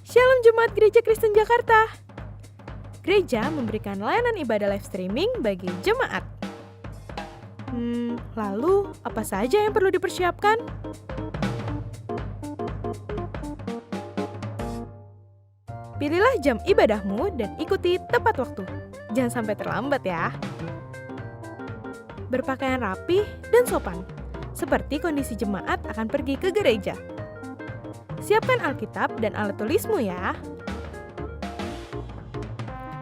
Shalom Jemaat Gereja Kristen Jakarta. Gereja memberikan layanan ibadah live streaming bagi jemaat. Lalu apa saja yang perlu dipersiapkan? Pilihlah jam ibadahmu dan ikuti tepat waktu. Jangan sampai terlambat ya. Berpakaian rapi dan sopan, seperti kondisi jemaat akan pergi ke gereja. Siapkan Alkitab dan alat tulismu ya.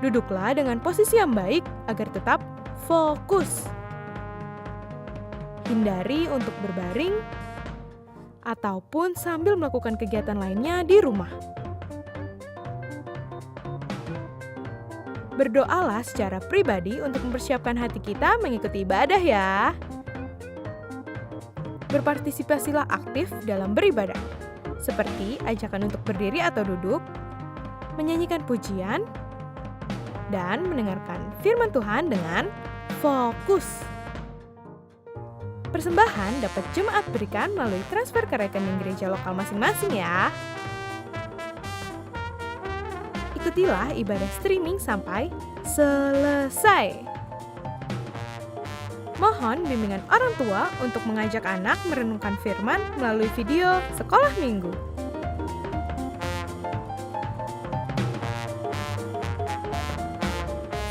Duduklah dengan posisi yang baik agar tetap fokus. Hindari untuk berbaring ataupun sambil melakukan kegiatan lainnya di rumah. Berdoalah secara pribadi untuk mempersiapkan hati kita mengikuti ibadah ya. Berpartisipasilah aktif dalam beribadah, seperti ajakan untuk berdiri atau duduk, menyanyikan pujian, dan mendengarkan firman Tuhan dengan fokus. Persembahan dapat jemaat berikan melalui transfer ke rekening gereja lokal masing-masing ya. Ikutilah ibadah streaming sampai selesai. Mohon bimbingan orang tua untuk mengajak anak merenungkan firman melalui video sekolah minggu.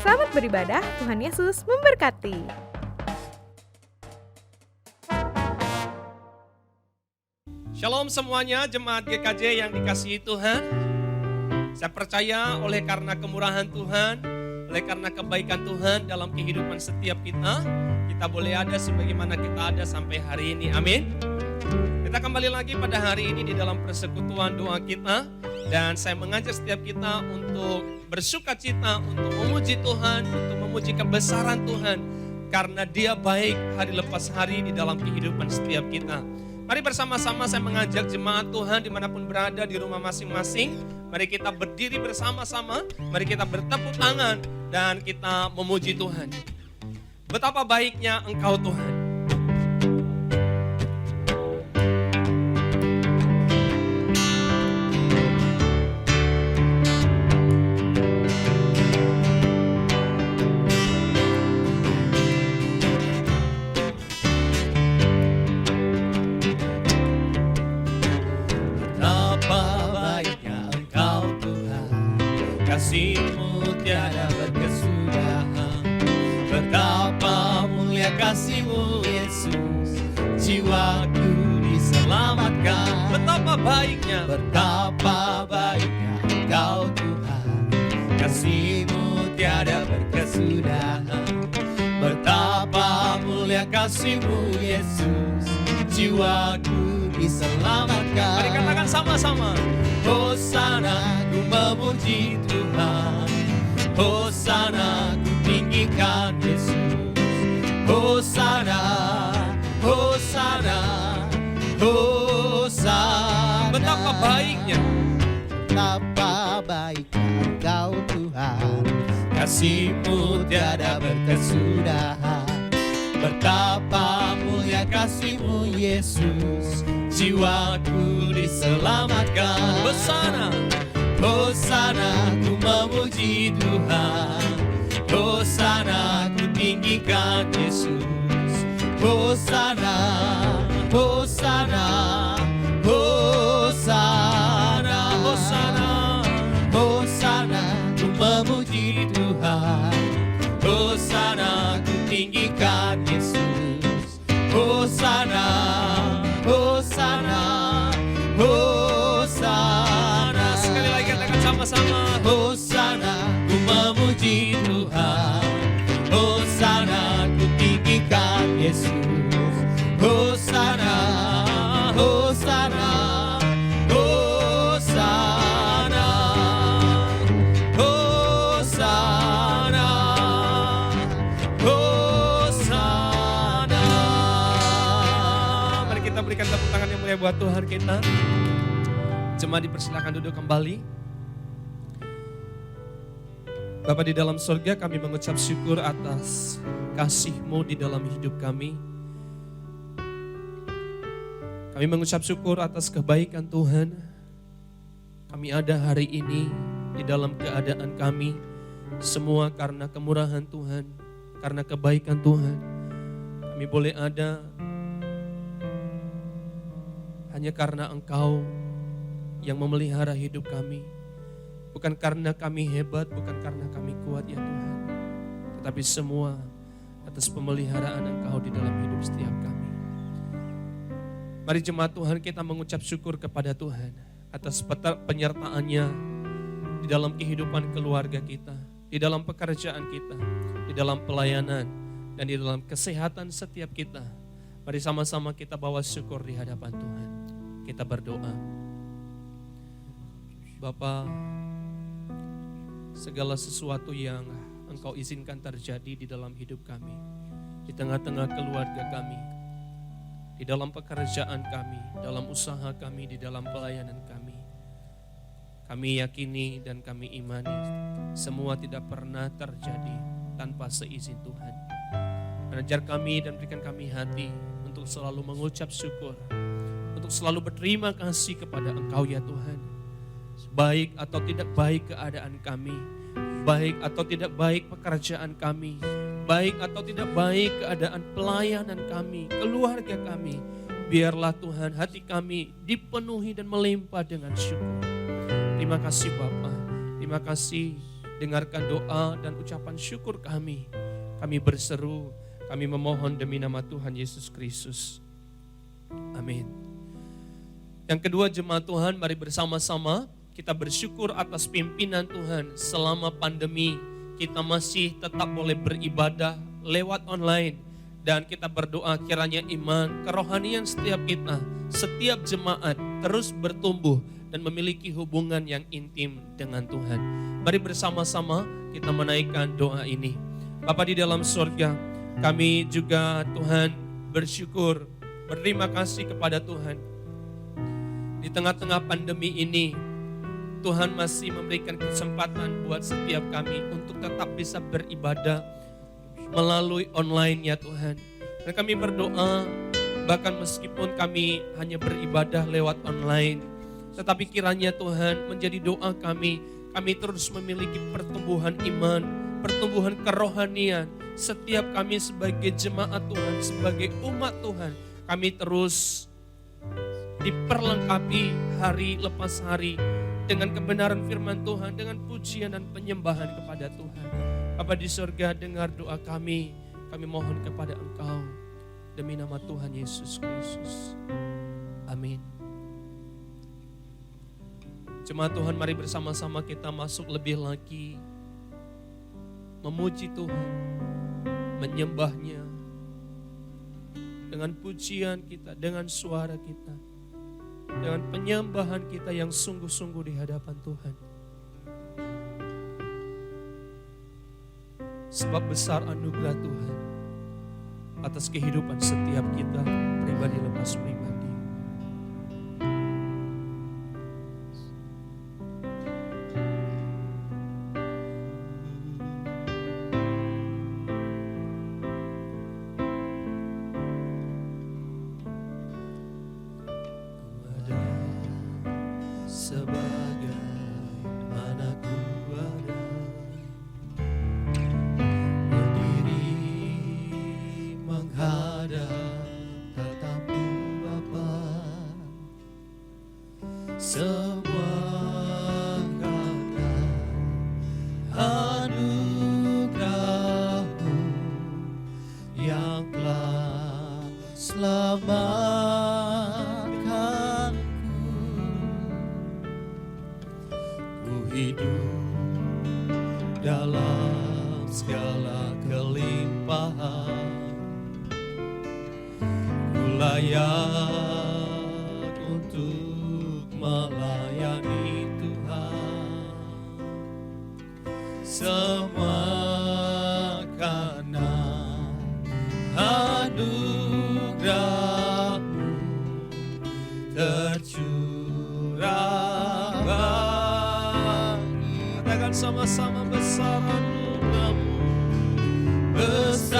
Selamat beribadah, Tuhan Yesus memberkati. Shalom semuanya, jemaat GKJ yang dikasihi Tuhan. Saya percaya oleh karena kemurahan Tuhan, oleh karena kebaikan Tuhan dalam kehidupan setiap kita boleh ada sebagaimana kita ada sampai hari ini. Amin. Kita kembali lagi pada hari ini di dalam persekutuan doa kita. Dan saya mengajak setiap kita untuk bersukacita, untuk memuji Tuhan, untuk memuji kebesaran Tuhan. Karena Dia baik hari lepas hari di dalam kehidupan setiap kita. Mari bersama-sama saya mengajak jemaat Tuhan dimanapun berada di rumah masing-masing. Mari kita berdiri bersama-sama, mari kita bertepuk tangan dan kita memuji Tuhan. Betapa baiknya Engkau Tuhan. Kasih-Mu tiada berkesudahan. Betapa mulia kasih-Mu Yesus, jiwaku diselamatkan. Betapa baiknya Engkau Tuhan. Kasih-Mu tiada berkesudahan. Betapa mulia kasih-Mu Yesus, jiwaku diselamatkan. Mari katakan sama-sama. Hosana, ku memuji Tuhan. Hosana, ku tinggikan Yesus. Hosana, Hosana, Hosana. Betapa baiknya, betapa baiknya Engkau Tuhan. Kasih-Mu tiada berkesudahan. Betapa mulia kasih-Mu Yesus, jiwaku diselamatkan. Hosana, Hosana, ku memuji Tuhan. Hosana, ku tinggikan Yesus. Hosana, Hosana, Hosana, Hosana, Hosana, ku memuji Tuhan. Hosana, ku tinggikan Yesus. Hosana, Hosana, Hosana. Sekali lagi katakan sama-sama. Hosana, ku memuji Tuhan. Hosana, ku tinggikan Yesus. Hosana, Hosana, Hosana, Hosana, Hosana. Mari kita berikan tepuk tangan yang mulia buat Tuhan kita. Jemaat dipersilakan duduk kembali. Bapa di dalam surga, kami mengucap syukur atas kasih-Mu di dalam hidup kami. Kami mengucap syukur atas kebaikan Tuhan. Kami ada hari ini di dalam keadaan kami, semua karena kemurahan Tuhan, karena kebaikan Tuhan. Kami boleh ada hanya karena Engkau yang memelihara hidup kami. Bukan karena kami hebat, bukan karena kami kuat ya Tuhan. Tetapi semua atas pemeliharaan Engkau di dalam hidup setiap kami. Mari jemaat Tuhan, kita mengucap syukur kepada Tuhan atas penyertaannya di dalam kehidupan keluarga kita, di dalam pekerjaan kita, di dalam pelayanan, dan di dalam kesehatan setiap kita. Mari sama-sama kita bawa syukur di hadapan Tuhan. Kita berdoa. Bapa, segala sesuatu yang Engkau izinkan terjadi di dalam hidup kami, di tengah-tengah keluarga kami, di dalam pekerjaan kami, dalam usaha kami, di dalam pelayanan kami. Kami yakini dan kami imani semua tidak pernah terjadi tanpa seizin Tuhan. Mengajar kami dan berikan kami hati untuk selalu mengucap syukur, untuk selalu berterima kasih kepada Engkau ya Tuhan. Baik atau tidak baik keadaan kami, baik atau tidak baik pekerjaan kami, baik atau tidak baik keadaan pelayanan kami, keluarga kami, biarlah Tuhan hati kami dipenuhi dan melimpah dengan syukur. Terima kasih Bapa, terima kasih dengarkan doa dan ucapan syukur kami. Kami berseru, kami memohon demi nama Tuhan Yesus Kristus. Amin. Yang kedua jemaat Tuhan, mari bersama-sama kita bersyukur atas pimpinan Tuhan selama pandemi. Kita masih tetap boleh beribadah lewat online. Dan kita berdoa kiranya iman, kerohanian setiap kita, setiap jemaat terus bertumbuh dan memiliki hubungan yang intim dengan Tuhan. Mari bersama-sama kita menaikkan doa ini. Bapa di dalam surga, kami juga Tuhan bersyukur, berterima kasih kepada Tuhan. Di tengah-tengah pandemi ini, Tuhan masih memberikan kesempatan buat setiap kami untuk tetap bisa beribadah melalui online ya Tuhan. Dan kami berdoa, bahkan meskipun kami hanya beribadah lewat online, tetapi kiranya Tuhan menjadi doa kami terus memiliki pertumbuhan iman, pertumbuhan kerohanian. Setiap kami sebagai jemaat Tuhan, sebagai umat Tuhan, kami terus diperlengkapi hari lepas hari dengan kebenaran firman Tuhan, dengan pujian dan penyembahan kepada Tuhan. Bapa di surga, dengar doa kami mohon kepada Engkau demi nama Tuhan Yesus Kristus. Amin. Jemaat Tuhan, mari bersama-sama kita masuk lebih lagi memuji Tuhan, menyembahnya dengan pujian kita, dengan suara kita, dengan penyembahan kita yang sungguh-sungguh di hadapan Tuhan. Sebab besar anugerah Tuhan atas kehidupan setiap kita, pribadi lepas pribadi. Sama-sama besar anugerah-Mu, besar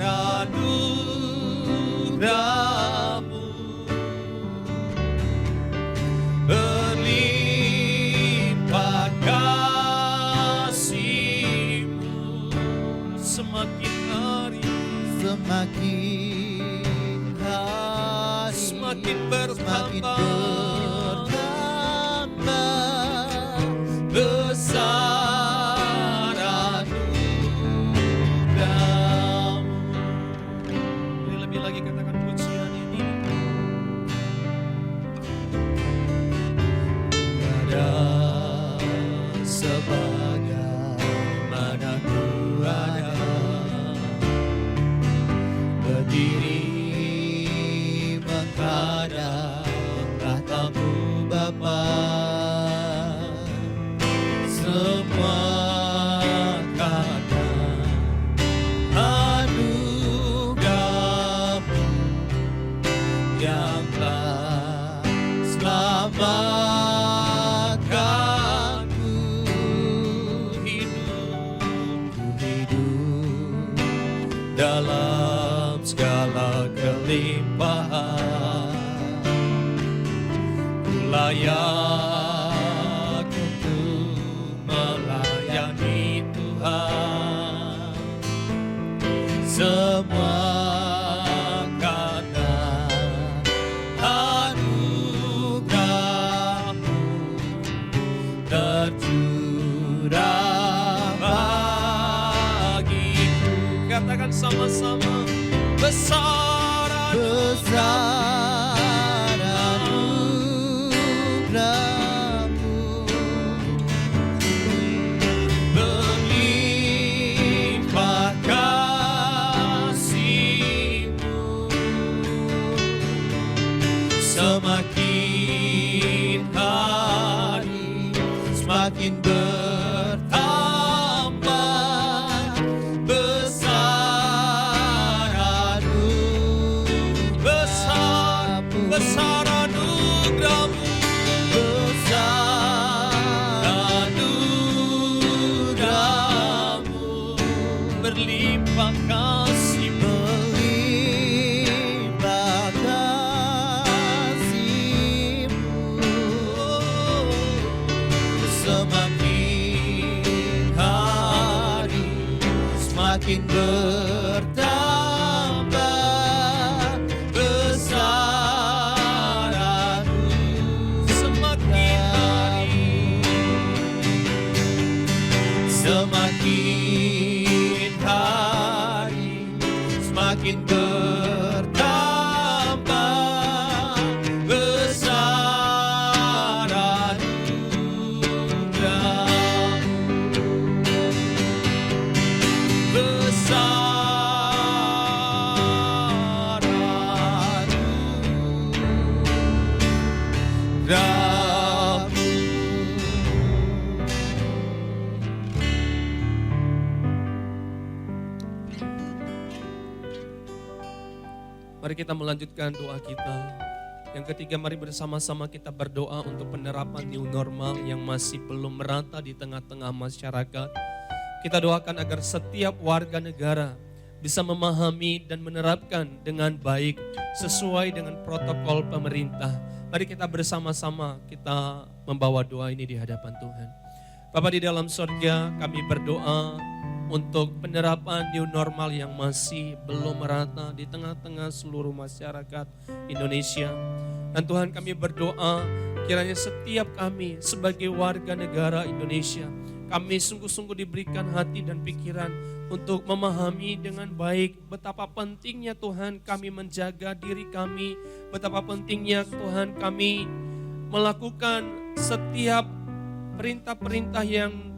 anugerah-Mu, berlimpah semakin hari semakin bertambah besar anugerah-Mu. Lebih lagi katakan pujian ini. Ada sebagaimana ku ada berdiri menghadap tahta-Mu Bapa, semua kata anugerah-Mu yang telah selamatkanku. Hidup dalam segala kelimpahan, ku layak untuk melayani Tuhan. Semua karena anugerah-Mu tercurah bagiku. Katakan sama-sama, besar anugerah-Mu, berlimpah kasih-Mu, semakin hari semakin bertambah besar anugerah-Mu, besar anugerah-Mu, besar anugerah-Mu, berlimpah kasih-Mu, berlimpah kasih-Mu, semakin hari semakin bertambah besar anugerah-Mu, semakin hari semakin bertambah besar anugerah-Mu, besar Mari kita melanjutkan doa kita. Yang ketiga, mari bersama-sama kita berdoa untuk penerapan new normal yang masih belum merata di tengah-tengah masyarakat. Kita doakan agar setiap warga negara bisa memahami dan menerapkan dengan baik sesuai dengan protokol pemerintah. Mari kita bersama-sama kita membawa doa ini di hadapan Tuhan. Bapa di dalam sorga, kami berdoa untuk penerapan new normal yang masih belum merata di tengah-tengah seluruh masyarakat Indonesia. Dan Tuhan, kami berdoa kiranya setiap kami sebagai warga negara Indonesia, kami sungguh-sungguh diberikan hati dan pikiran untuk memahami dengan baik betapa pentingnya Tuhan kami menjaga diri kami, betapa pentingnya Tuhan kami melakukan setiap perintah-perintah yang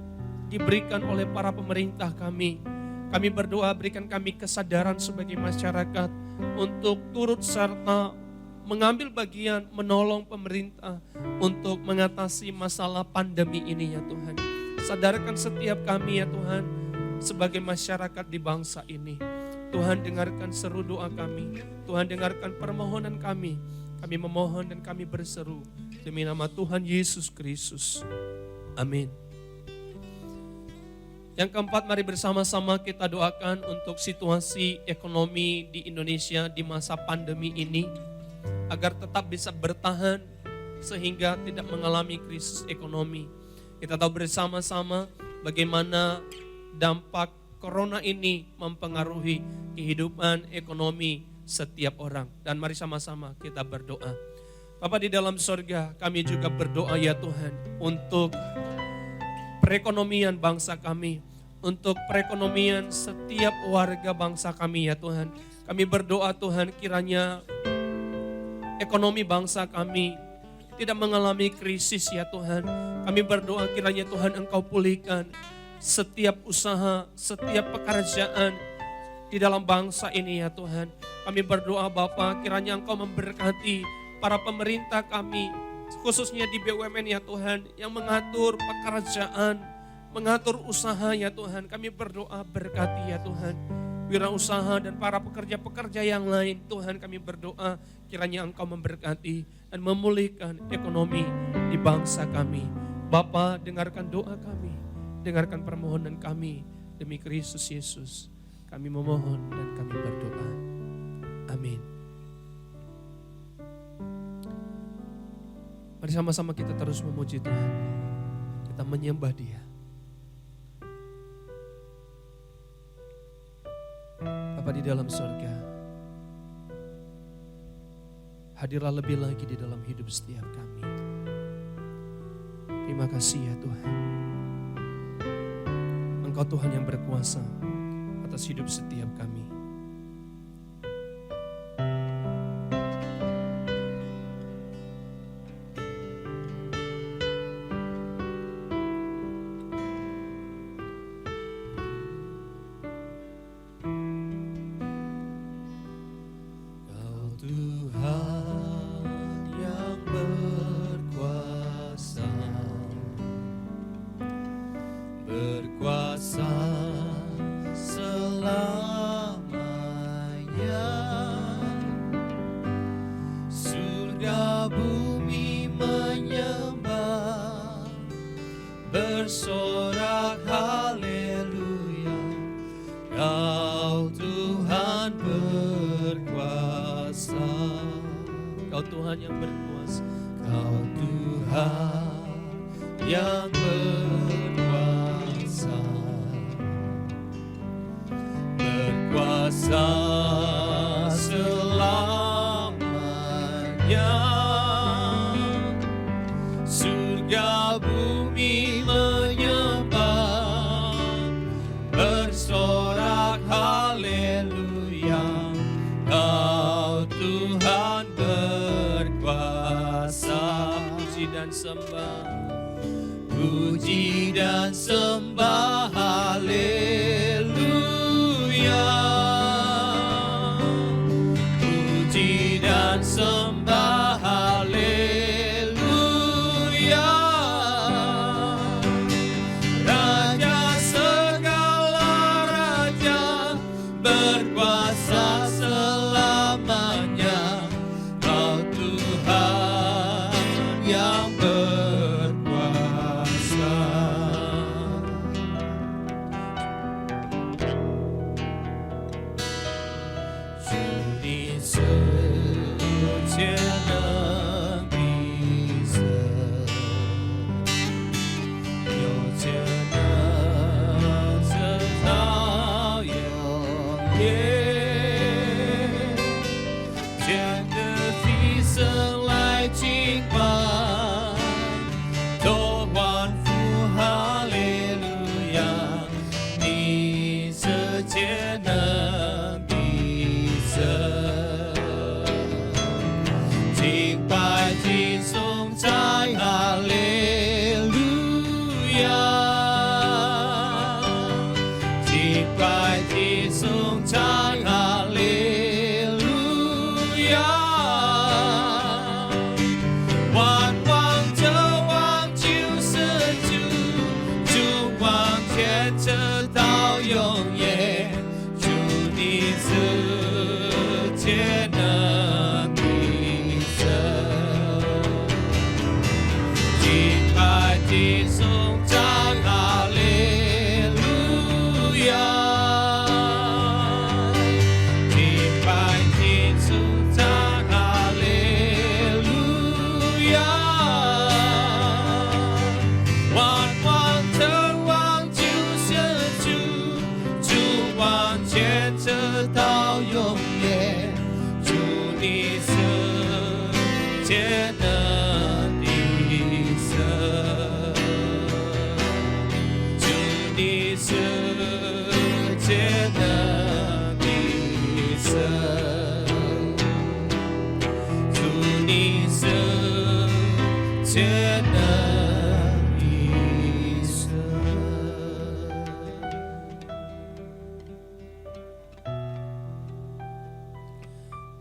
diberikan oleh para pemerintah kami. Kami berdoa berikan kami kesadaran sebagai masyarakat untuk turut serta mengambil bagian menolong pemerintah untuk mengatasi masalah pandemi ini ya Tuhan. Sadarkan setiap kami ya Tuhan sebagai masyarakat di bangsa ini. Tuhan dengarkan seru doa kami. Tuhan dengarkan permohonan kami. Kami memohon dan kami berseru demi nama Tuhan Yesus Kristus. Amin. Yang keempat, mari bersama-sama kita doakan untuk situasi ekonomi di Indonesia di masa pandemi ini agar tetap bisa bertahan sehingga tidak mengalami krisis ekonomi. Kita tahu bersama-sama bagaimana dampak corona ini mempengaruhi kehidupan ekonomi setiap orang. Dan mari sama-sama kita berdoa. Bapa di dalam sorga, kami juga berdoa ya Tuhan untuk perekonomian bangsa kami, untuk perekonomian setiap warga bangsa kami ya Tuhan. Kami berdoa Tuhan kiranya ekonomi bangsa kami tidak mengalami krisis ya Tuhan. Kami berdoa kiranya Tuhan Engkau pulihkan setiap usaha, setiap pekerjaan di dalam bangsa ini ya Tuhan. Kami berdoa Bapa kiranya Engkau memberkati para pemerintah kami, khususnya di BUMN ya Tuhan, yang mengatur pekerjaan, mengatur usaha ya Tuhan. Kami berdoa berkati ya Tuhan wirausaha dan para pekerja-pekerja yang lain. Tuhan kami berdoa kiranya Engkau memberkati dan memulihkan ekonomi di bangsa kami. Bapa, dengarkan doa kami, dengarkan permohonan kami demi Kristus Yesus. Kami memohon dan kami berdoa. Amin. Mari sama-sama kita terus memuji Tuhan. Kita menyembah Dia. Bapa di dalam sorga, hadirlah lebih lagi di dalam hidup setiap kami. Terima kasih ya Tuhan. Engkau Tuhan yang berkuasa atas hidup setiap kami. Bersorak haleluya, Kau Tuhan berkuasa. Kau Tuhan yang berkuasa. Kau Tuhan yang berkuasa. Berkuasa selamanya. Surga bumi menyembah, bersorak haleluya, Kau Tuhan berkuasa. Puji dan sembah, puji dan sembah haleluya, puji dan sembah haleluya. Berkuasa selamanya, Kau Tuhan yang berkuasa. Juni sejenak bisa,有钱能知道有耶，见着提升来敬拜，多欢呼哈利路亚，你是全能的神，敬拜敬颂在哈利路亚，敬拜敬颂在哈利路亚，万王者王就是主，主王权直到永远，主你是全能的神，敬拜敬颂在哈利路亚，敬拜敬颂在哈利路亚，万王者王就是主，主直到永远。主你是接的地神，主你是接的地神，主你是接的地神。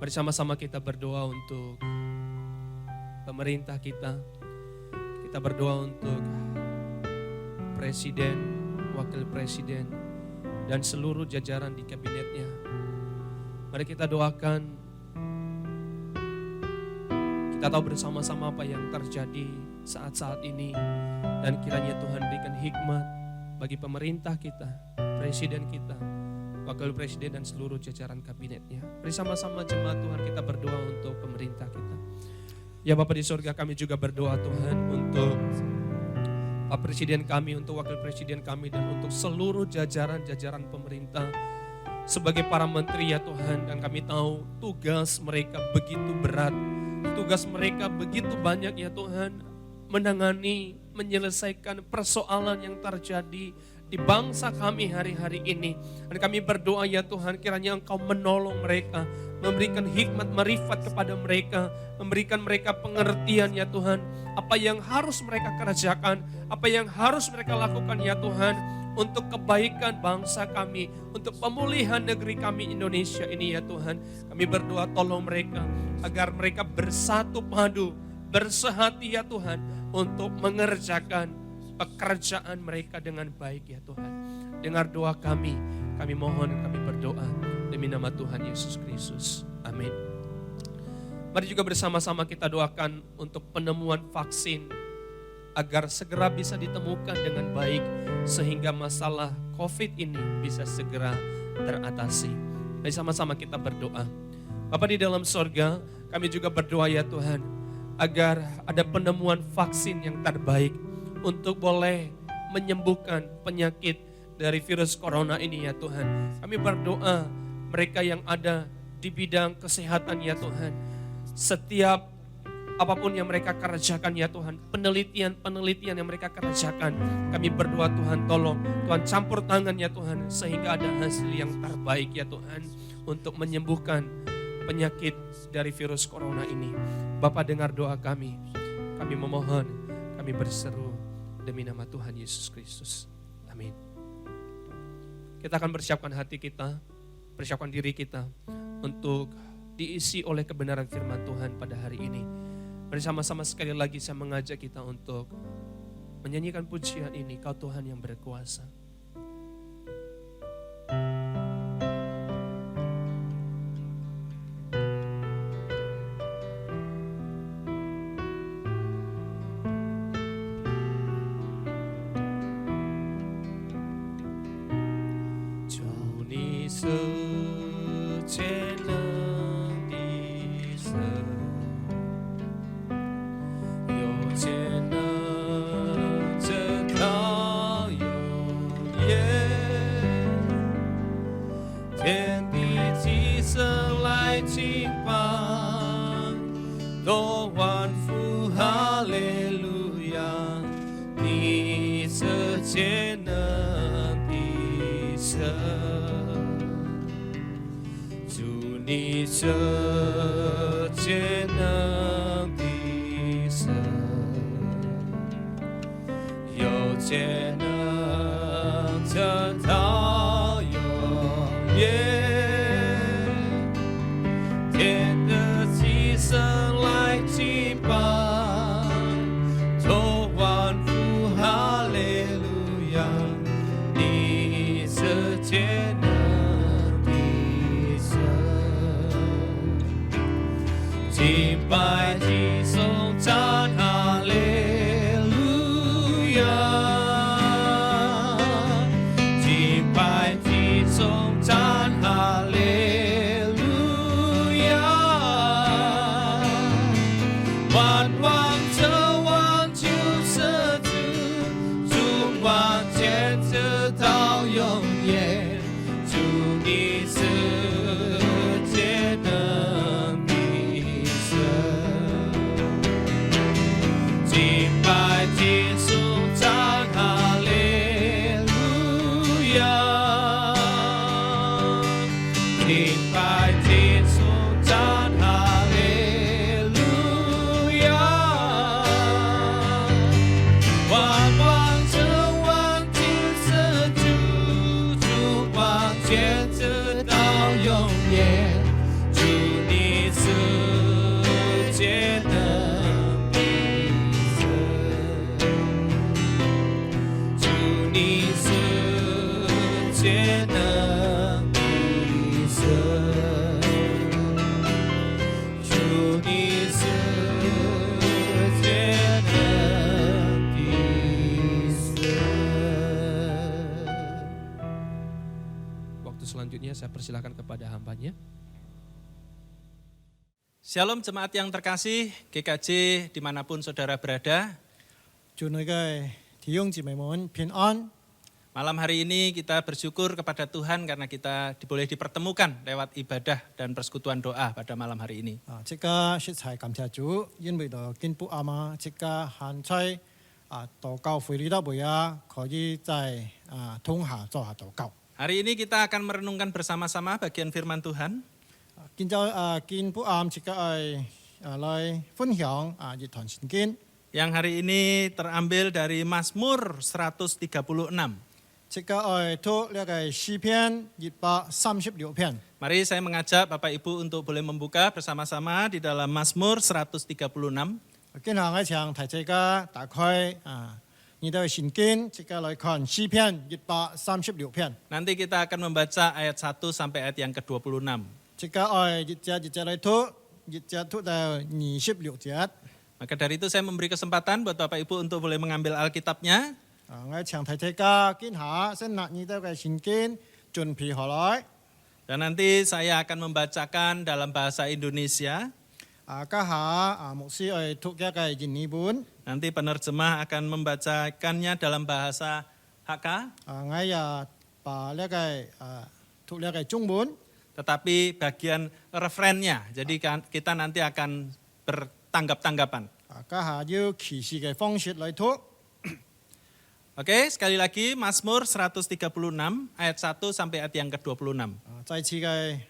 Mari sama-sama kita berdoa untuk pemerintah kita. Kita berdoa untuk presiden, wakil presiden, dan seluruh jajaran di kabinetnya. Mari kita doakan. Kita tahu bersama-sama apa yang terjadi saat-saat ini. Dan kiranya Tuhan berikan hikmat bagi pemerintah kita, presiden kita, wakil presiden dan seluruh jajaran kabinetnya. Mari sama-sama jemaat Tuhan kita berdoa untuk pemerintah kita. Ya Bapa di surga, kami juga berdoa Tuhan untuk Pak Presiden kami, untuk wakil presiden kami, dan untuk seluruh jajaran-jajaran pemerintah sebagai para menteri ya Tuhan. Dan kami tahu tugas mereka begitu berat, tugas mereka begitu banyak ya Tuhan, menangani, menyelesaikan persoalan yang terjadi di bangsa kami hari-hari ini. Dan kami berdoa ya Tuhan, kiranya Engkau menolong mereka, memberikan hikmat marifat kepada mereka, memberikan mereka pengertian ya Tuhan, apa yang harus mereka kerjakan, apa yang harus mereka lakukan ya Tuhan, untuk kebaikan bangsa kami, untuk pemulihan negeri kami Indonesia ini ya Tuhan. Kami berdoa tolong mereka, agar mereka bersatu padu, bersehati ya Tuhan, untuk mengerjakan pekerjaan mereka dengan baik ya Tuhan. Dengar doa kami mohon, kami berdoa demi nama Tuhan Yesus Kristus. Amin. Mari juga bersama-sama kita doakan untuk penemuan vaksin agar segera bisa ditemukan dengan baik sehingga masalah COVID ini bisa segera teratasi. Mari sama-sama kita berdoa. Bapa di dalam sorga, kami juga berdoa ya Tuhan, agar ada penemuan vaksin yang terbaik untuk boleh menyembuhkan penyakit dari virus corona ini ya Tuhan. Kami berdoa mereka yang ada di bidang kesehatan ya Tuhan, setiap apapun yang mereka kerjakan ya Tuhan, penelitian yang mereka kerjakan, kami berdoa Tuhan tolong, Tuhan campur tangan ya Tuhan, sehingga ada hasil yang terbaik ya Tuhan, untuk menyembuhkan penyakit dari virus corona ini. Bapa dengar doa kami memohon, kami berseru demi nama Tuhan Yesus Kristus. Amin. Kita akan persiapkan hati kita, persiapkan diri kita untuk diisi oleh kebenaran firman Tuhan pada hari ini. Mari sama-sama sekali lagi saya mengajak kita untuk menyanyikan pujian ini, Kau Tuhan yang berkuasa. Wanted to 到永远，主你是敬拜敬颂赞哈利路亚，万王之王金色主，主王权直到永远，主你世界的名声，主你世界的名声，主你世界的名声。 Waktu selanjutnya saya persilakan kepada hambanya. Shalom jemaat yang terkasih, GKJ dimanapun saudara berada. 祝那个弟兄姊妹们平安。 Malam hari ini kita bersyukur kepada Tuhan karena kita boleh dipertemukan lewat ibadah dan persekutuan doa pada malam hari ini. 这个实在感謝主，因為到進步阿媽，這個限制禱告會裏頭會可以在通下做下禱告。 Hari ini kita akan merenungkan bersama-sama bagian firman Tuhan. 今朝進步阿這個來分享一段聖經， Yang hari ini terambil dari Mazmur 136. 這個讀呢個詩篇136篇。 Mari saya mengajak Bapak Ibu untuk boleh membuka bersama-sama di dalam Mazmur 136. 今日我想提這個打開你的聖經，這個來看詩篇136篇。 Nanti kita akan membaca ayat 1 sampai ayat yang ke-26. 這個一節來讀，一節讀到26節。 Maka dari itu saya memberi kesempatan buat Bapak Ibu untuk boleh mengambil Alkitabnya. 我想提這個見下先拿你的聖經準備好來。 Dan nanti saya akan membacakan dalam bahasa Indonesia. 家下牧師讀一個印尼文。 Nanti penerjemah akan membacakannya dalam bahasa HK. 我把呢個讀呢個中文。 Tetapi bagian referennya. Jadi kita nanti akan bertanggap-tanggapan. 家下要啟示嘅方式來讀。 Oke, sekali lagi Mazmur 136 ayat 1 sampai ayat yang ke-26. 再次嘅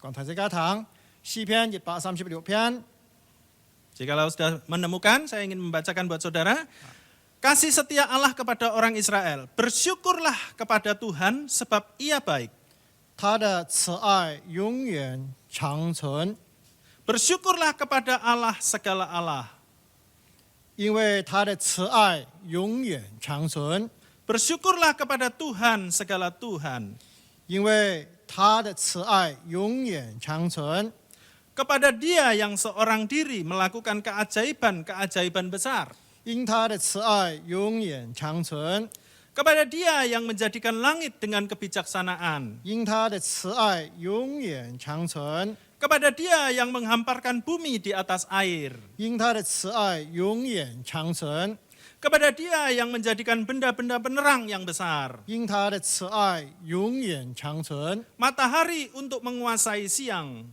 講提這個堂詩篇136篇。 Jikalau sudah menemukan, saya ingin membacakan buat saudara. Kasih setia Allah kepada orang Israel. Bersyukurlah kepada Tuhan sebab Ia baik. 他的慈愛永遠長存， Bersyukurlah kepada Allah segala Allah. 因為他的慈愛永遠長存， Bersyukurlah kepada Tuhan segala Tuhan. 因為他的慈愛永遠長存。 Kepada Dia yang seorang diri melakukan keajaiban-keajaiban besar. 因他的慈愛永遠長存， Kepada Dia yang menjadikan langit dengan kebijaksanaan. 因他的慈愛永遠長存， Kepada Dia yang menghamparkan bumi di atas air. 因他的慈愛永遠長存， Kepada Dia yang menjadikan benda-benda penerang yang besar. 因他的慈愛永遠長存， Matahari untuk menguasai siang.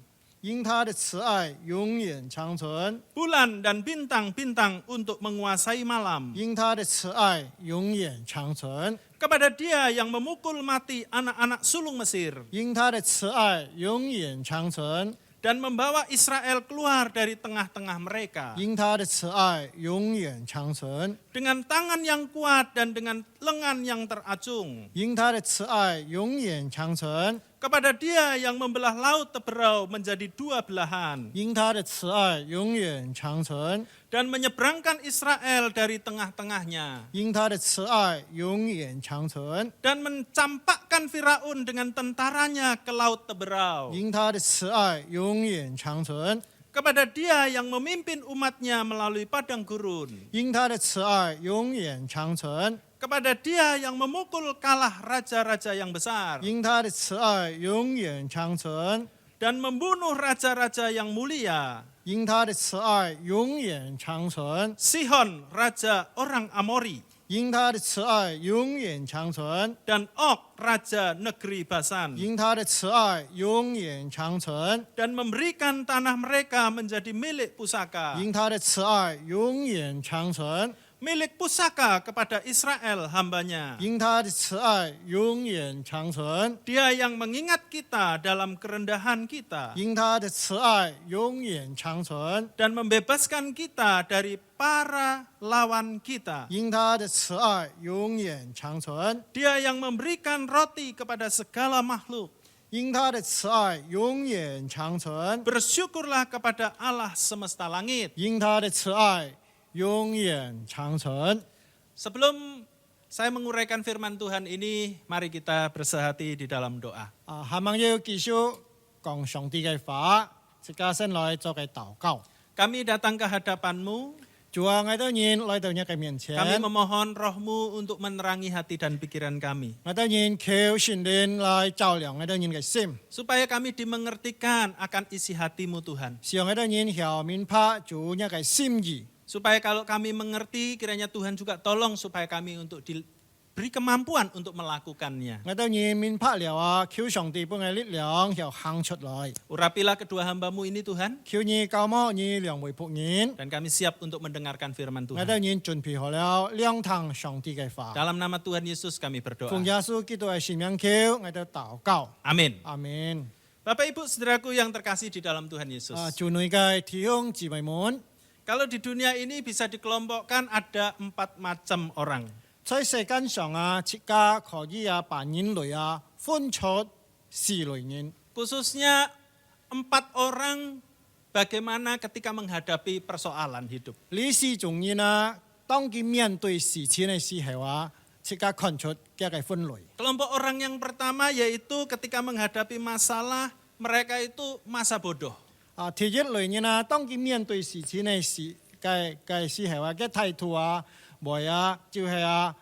因他的慈愛永遠長存， Bulan dan bintang-bintang untuk menguasai malam. 因他的慈愛永遠長存， Kepada Dia yang memukul mati anak-anak sulung Mesir. 因他的慈愛永遠長存， Dan membawa Israel keluar dari tengah-tengah mereka. 因他的慈愛永遠長存， Dengan tangan yang kuat dan dengan lengan yang teracung. 因他的慈愛永遠長存， Kepada Dia yang membelah laut Teberau menjadi dua belahan. 因他的慈愛永遠長存， Dan menyeberangkan Israel dari tengah-tengahnya. 因他的慈愛永遠長存， Dan mencampakkan Firaun dengan tentaranya ke laut Teberau. 因他的慈愛永遠長存， Kepada Dia yang memimpin umatnya melalui padang gurun. 因他的慈愛永遠長存， Kepada Dia yang memukul kalah raja-raja yang besar. 因他的慈愛永遠長存， Dan membunuh raja-raja yang mulia. 因他的慈愛永遠長存， Sihon, raja orang Amori. 因他的慈愛永遠長存， Dan Og, raja negeri Basan. 因他的慈愛永遠長存， Dan memberikan tanah mereka menjadi milik pusaka. 因他的慈愛永遠長存， milik pusaka kepada Israel hambanya. 因他的慈爱永远长存， Dia yang mengingat kita dalam kerendahan kita 因他的慈爱永远长存， dan membebaskan kita dari para lawan kita. 因他的慈爱永远长存， Dia yang memberikan roti kepada segala makhluk. 因他的慈爱永远长存， Bersyukurlah kepada Allah semesta langit. 因他的慈爱永远长存。 Sebelum saya menguraikan firman Tuhan ini, mari kita bersehati di dalam doa. 下網要繼續講上帝嘅話，即刻先來做個禱告。 Kami datang ke hadapan-Mu, 主啊，我哋人來到你嘅面前， kami memohon roh-Mu untuk menerangi hati dan pikiran kami. 我哋人求聖靈來照亮我哋人嘅心， Supaya kami dimengertikan akan isi hati-Mu Tuhan. 讓我哋人曉明白主你嘅心意。 Supaya kalau kami mengerti, kiranya Tuhan juga tolong supaya kami untuk diberi kemampuan untuk melakukannya. 我哋人明白了啊，求上帝幫嘅力量要行出來， Urapilah kedua hamba-Mu ini Tuhan, 求你教我你兩位僕人， dan kami siap untuk mendengarkan firman 我 Tuhan. 哋人準備好了兩堂上帝嘅話。 Dalam nama Tuhan Yesus kami 奉 berdoa. 耶穌基督嘅聖名求，我哋禱告， Amin. 阿門。 Bapak Ibu Saudaraku yang terkasih di dalam Tuhan Yesus. 主內嘅弟兄姊妹們， Kalau di dunia ini bisa dikelompokkan ada 4 macam orang. 在世間上啊，切家可以啊扮人類啊，分出4類人。 Khususnya 4 orang bagaimana ketika menghadapi persoalan hidup. 呢4種人啊，當佢面對事情嘅時候啊，切家看出嘅分類。 Kelompok orang yang pertama yaitu ketika menghadapi masalah, mereka itu masa bodoh. 第一類人啊，當佢面對事情嘅時候啊，嘅態度啊，唔啊，就係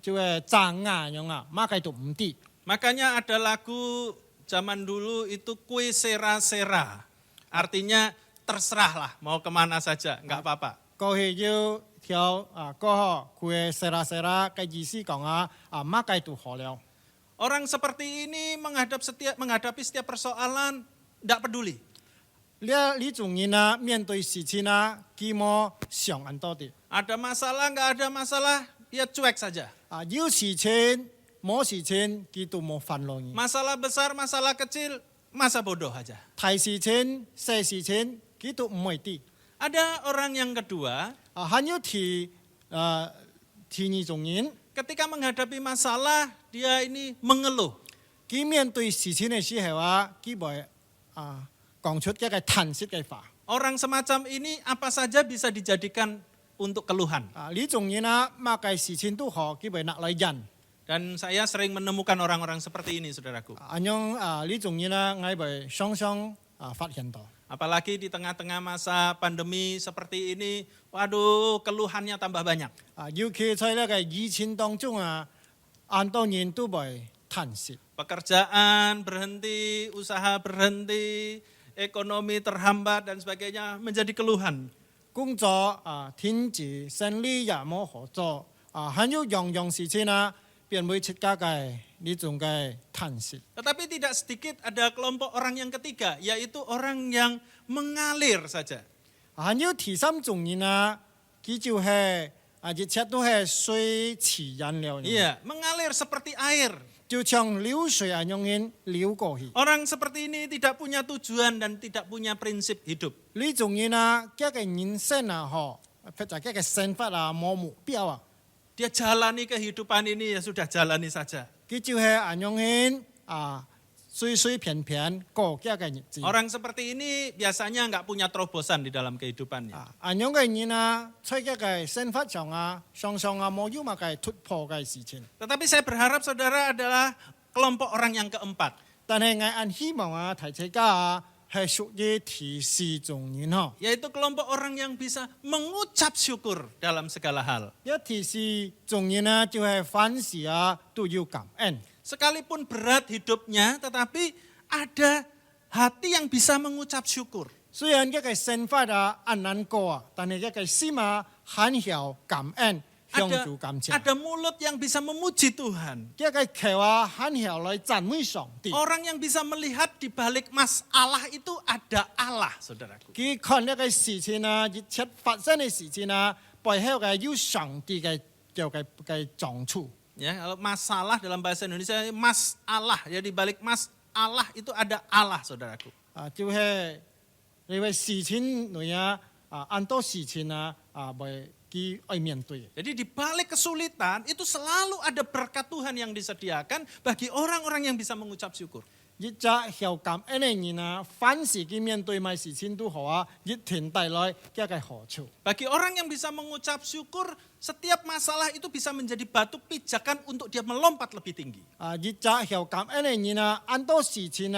就係爭啊樣啊，乜嘢都唔啲。 Makanya ada lagu zaman dulu itu kue sera-sera. Artinya terserahlah mau kemana saja, nggak apa-apa. 過去要跳過後佢sera-sera嘅意思講啊，乜嘢都好了。 Orang seperti ini menghadapi setiap persoalan, tidak peduli. 呢種人啊，面對事情啊，佢冇想咁多啲。 Ada masalah, nggak ada masalah, dia cuek saja. 有事情冇事情，佢都冇煩惱嘅。 Masalah besar, masalah kecil, masa bodoh aja. 大事情、細事情，佢都唔會啲。 Ada orang yang kedua, 還有第二種人， ketika menghadapi masalah, dia ini mengeluh. 佢面對事情嘅時候啊，佢會講出一個嘆息嘅話。 Orang semacam ini apa saja bisa dijadikan untuk keluhan. 呢種人啊，乜嘅事情都好，佢會拿來忍。 Dan saya sering menemukan orang-orang seperti ini, saudaraku. 呢種人啊，我會常常發現到。 Apalagi di tengah-tengah masa pandemi seperti ini, waduh, keluhannya tambah banyak. 尤其在呢個疫情當中啊，很多人都會嘆息。 Pekerjaan berhenti, usaha berhenti, ekonomi terhambat dan sebagainya menjadi keluhan. 工作停止，生意也冇合作，還有樣樣事情啊，便會出家嘅呢種嘅嘆息。 Tetapi tidak sedikit ada kelompok orang yang ketiga, yaitu orang yang mengalir saja. 還有第三種人啊，佢就係一切都係水自然了， Iya, mengalir seperti air. 就像流水一樣流過去。 Orang seperti ini tidak punya tujuan dan tidak punya prinsip hidup. 呢種人啊，佢嘅人生啊，或者佢嘅生活啊，冇目標啊， Dia jalani kehidupan ini ya sudah jalani saja. 佢就係一樣隨隨便便過佢嘅日子。 Orang seperti ini biasanya nggak punya terobosan di dalam kehidupannya. 一樣嘅人啊，在佢嘅生活上啊，常常啊冇有乜嘅突破嘅事情。 Tetapi saya berharap saudara adalah kelompok orang yang keempat. 但係我希望啊，提大家啊，係屬於第四種人嗬。 Yaitu kelompok orang yang bisa mengucap syukur dalam segala hal. 一第四種人啊，就係凡事啊都要感恩。 Sekalipun berat hidupnya, tetapi ada hati yang bisa mengucap syukur. 雖然佢嘅生活啊難過啊，但係佢嘅心啊很曉感恩，向主感謝。 Ada mulut yang bisa memuji Tuhan. 佢嘅口啊很曉來讚美上帝。 Orang yang bisa melihat di balik masalah itu ada Allah, saudaraku. 佢看呢個事情啊，一切發生嘅事情啊，背後嘅有上帝嘅叫嘅長處。 Ya, kalau masalah dalam bahasa Indonesia masalah, ya di balik masalah itu ada Allah, saudaraku. 就係你話事情裏按多事情未去愛面對。 Jadi di balik kesulitan itu selalu ada berkat Tuhan yang disediakan bagi orang-orang yang bisa mengucap syukur. 一隻孝感恩嘅人凡事去面對乜事情都好一天帶來嘅好處。 Bagi orang yang bisa mengucap syukur, setiap masalah itu bisa menjadi batu pijakan untuk dia melompat lebih tinggi. 一隻孝感恩嘅人按多事情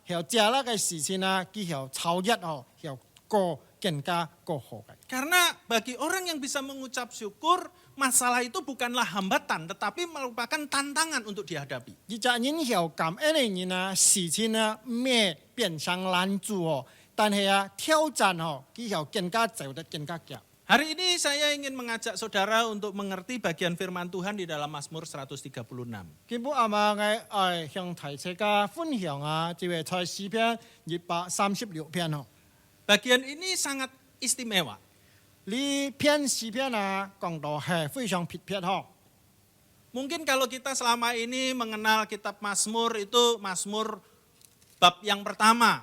孝加啦嘅事情佢孝超越孝過更加過好嘅。 Karena bagi orang yang bisa mengucap syukur, masalah itu bukanlah hambatan, tetapi merupakan tantangan untuk dihadapi. 一隻人孝感恩嘅人事情咩變成難處但係挑戰佢孝更加走得更加夾。 Hari ini saya ingin mengajak saudara untuk mengerti bagian firman Tuhan di dalam Mazmur 136. 基本我向大家分享就係在詩篇136篇 Bagian ini sangat istimewa. 呢篇詩篇講到係非常撇撇 Mungkin kalau kita selama ini mengenal kitab Mazmur itu Mazmur bab yang pertama.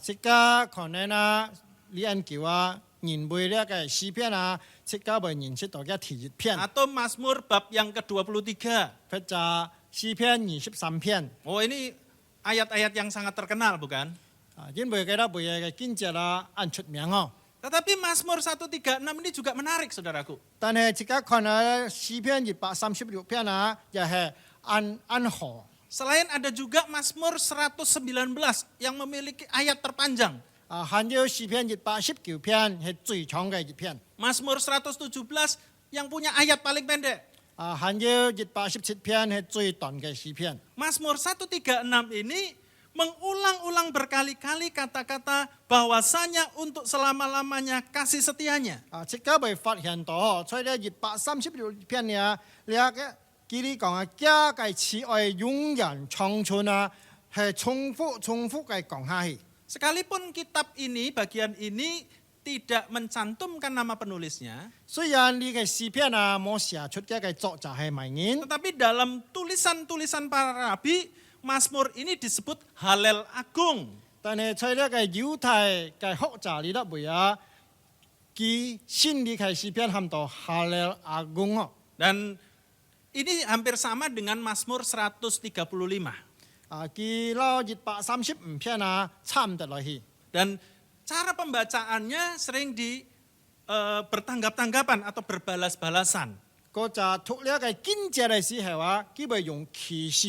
即個可能你按叫認為呢個詩篇即個會認識到嘅第一篇， Atau Mazmur bab yang ke-23. 或者詩篇23篇。 Oh, ini ayat-ayat yang sangat terkenal, bukan? 因為佢會嘅經節按出名 Tetapi Mazmur 136 ini juga menarik, saudaraku. 但係即個可能詩篇136篇又係按好。 Selain ada juga Mazmur 119 yang memiliki ayat terpanjang. 還有詩篇189篇係最長嘅一篇。 Mazmur 117 yang punya ayat paling pendek. 還有187篇係最短嘅詩篇。 Mazmur 136 ini mengulang-ulang berkali-kali kata-kata bahwasanya untuk selama-lamanya kasih setianya. 即個會發現到，所以咧136篇呢個佢哋講家嘅慈愛永遠長存係重複嘅講下去。 Sekalipun kitab ini, bagian ini tidak mencantumkan nama penulisnya, 雖然呢個詩篇冇寫出嘅作者係名人， tetapi dalam tulisan-tulisan para rabi, Mazmur ini disebut Halel Agung. 但係在呢個猶太嘅學者裏頭會佢先呢個詩篇喊到哈利阿公 Dan ini hampir sama dengan Mazmur 135. 佢攞135篇差唔多落去。 Dan cara pembacaannya sering bertanggap-tanggapan atau berbalas-balasan. 嗰就讀呢個經節嘅時候佢會用歧視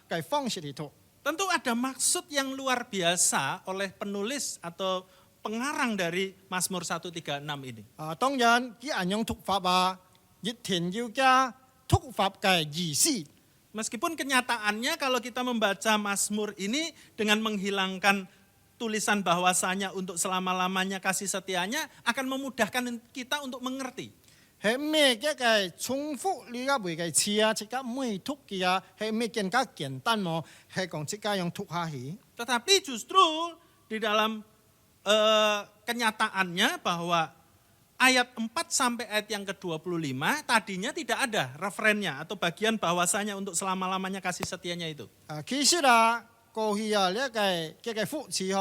嘅方式嚟讀。 Tentu ada maksud yang luar biasa oleh penulis atau pengarang dari Mazmur 136 ini. 當然佢按用讀法一定要加讀法嘅意思。 Meskipun kenyataannya kalau kita membaca Mazmur ini dengan menghilangkan tulisan bahwasanya untuk selama-lamanya kasih setianya akan memudahkan kita untuk mengerti. 係咩嘅重複呢個會嘅詞即刻每讀嘅係咩更加簡單係講即刻用讀下去。 Tetapi justru di dalam kenyataannya bahwa ayat 4 sampai ayat yang ke-25 tadinya tidak ada referennya atau bagian bahwasanya untuk selama-lamanya kasih setianya itu. 其實過去呢個副詞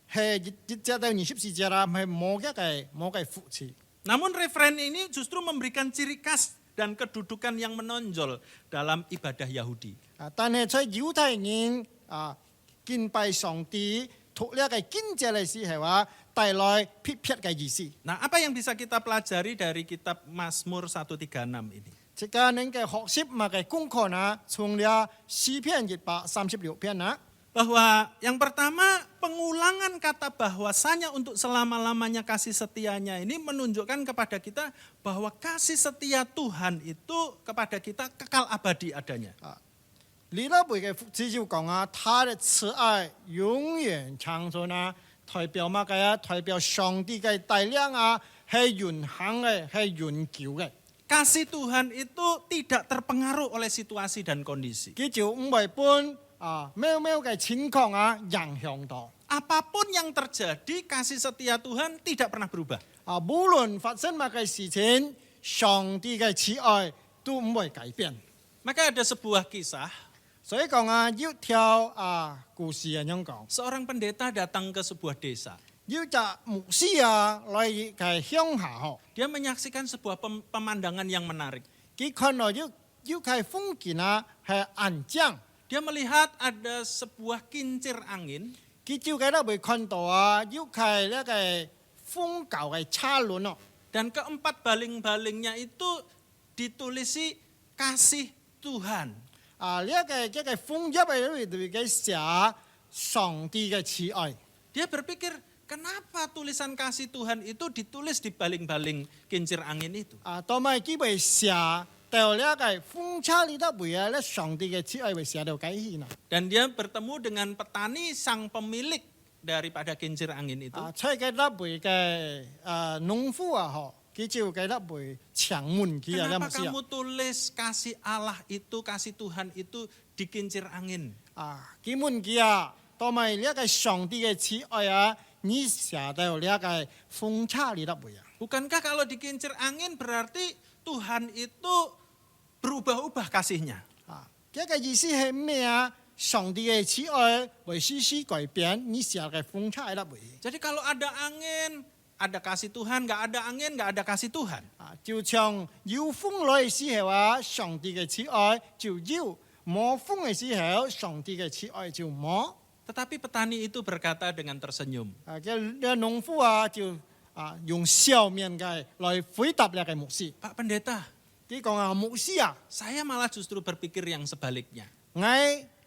係一隻到24節係冇嘅副詞。 Namun referen ini justru memberikan ciri khas dan kedudukan yang menonjol dalam ibadah Yahudi. 但係在猶太人敬拜上帝讀呢個經節嘅時候帶來撇撇嘅意思。 Nah, apa yang bisa kita pelajari dari kitab Mazmur 136 ini? 即個您嘅學習嘅功課從了詩篇136篇 Bahwa yang pertama pengulangan kata bahwasanya untuk selama-lamanya kasih setianya ini menunjukkan kepada kita bahwa kasih setia Tuhan itu kepada kita kekal abadi adanya. 呢個背嘅字就講他的慈愛永遠長存代表乜嘅代表上帝嘅大量係永恆嘅係永久嘅。 Kasih Tuhan itu tidak terpengaruh oleh situasi dan kondisi. 佢就唔會搬喵喵嘅情況影響到。apapun yang terjadi, kasih setia Tuhan tidak pernah berubah. 無論發生乜嘅事情，上帝嘅慈愛都唔會改變。 Maka ada sebuah kisah, 所以講啊，要條故事咁樣講， seorang pendeta datang ke sebuah desa. 要隻牧師來嘅鄉下嗬， Dia menyaksikan sebuah pemandangan yang menarik. 佢看到要嘅風景係安靜， Dia melihat ada sebuah kincir angin 佢照計都會看到要嘅呢個風球嘅車輪咯， dan keempat baling-balingnya itu ditulisi kasih Tuhan. 呢個風入嚟裏嘅寫上帝嘅慈愛。 Dia berpikir, kenapa tulisan kasih Tuhan itu ditulis di baling-baling kincir angin itu? 同埋佢會寫到呢個風車裏頭會咧上帝嘅慈愛會寫到幾遠啊？ Dan dia bertemu dengan petani sang pemilik daripada kincir angin itu. 出嘅得會嘅農夫嗬，佢就嘅得會長門佢啊， Kenapa 牧師 kamu tulis kasih Allah itu, kasih Tuhan itu di kincir angin? 佢門佢同埋呢個上帝嘅慈愛你寫到呢個風車裏頭會 Bukankah kalau di kincir angin berarti Tuhan itu berubah-ubah kasihnya? 呢個意思係咩上帝嘅慈愛會時時改變，你寫嘅風車裏頭會 Jadi kalau ada angin, ada kasih Tuhan, nggak ada angin, nggak ada kasih Tuhan. 就像有風來嘅時候上帝嘅慈愛就有；冇風嘅時候，上帝嘅慈愛就冇。 Tetapi petani itu berkata dengan tersenyum, 嘅農夫就用笑面嘅來回答呢個牧師。 Pak Pendeta, 佢講牧師 saya malah justru berpikir yang sebaliknya. 我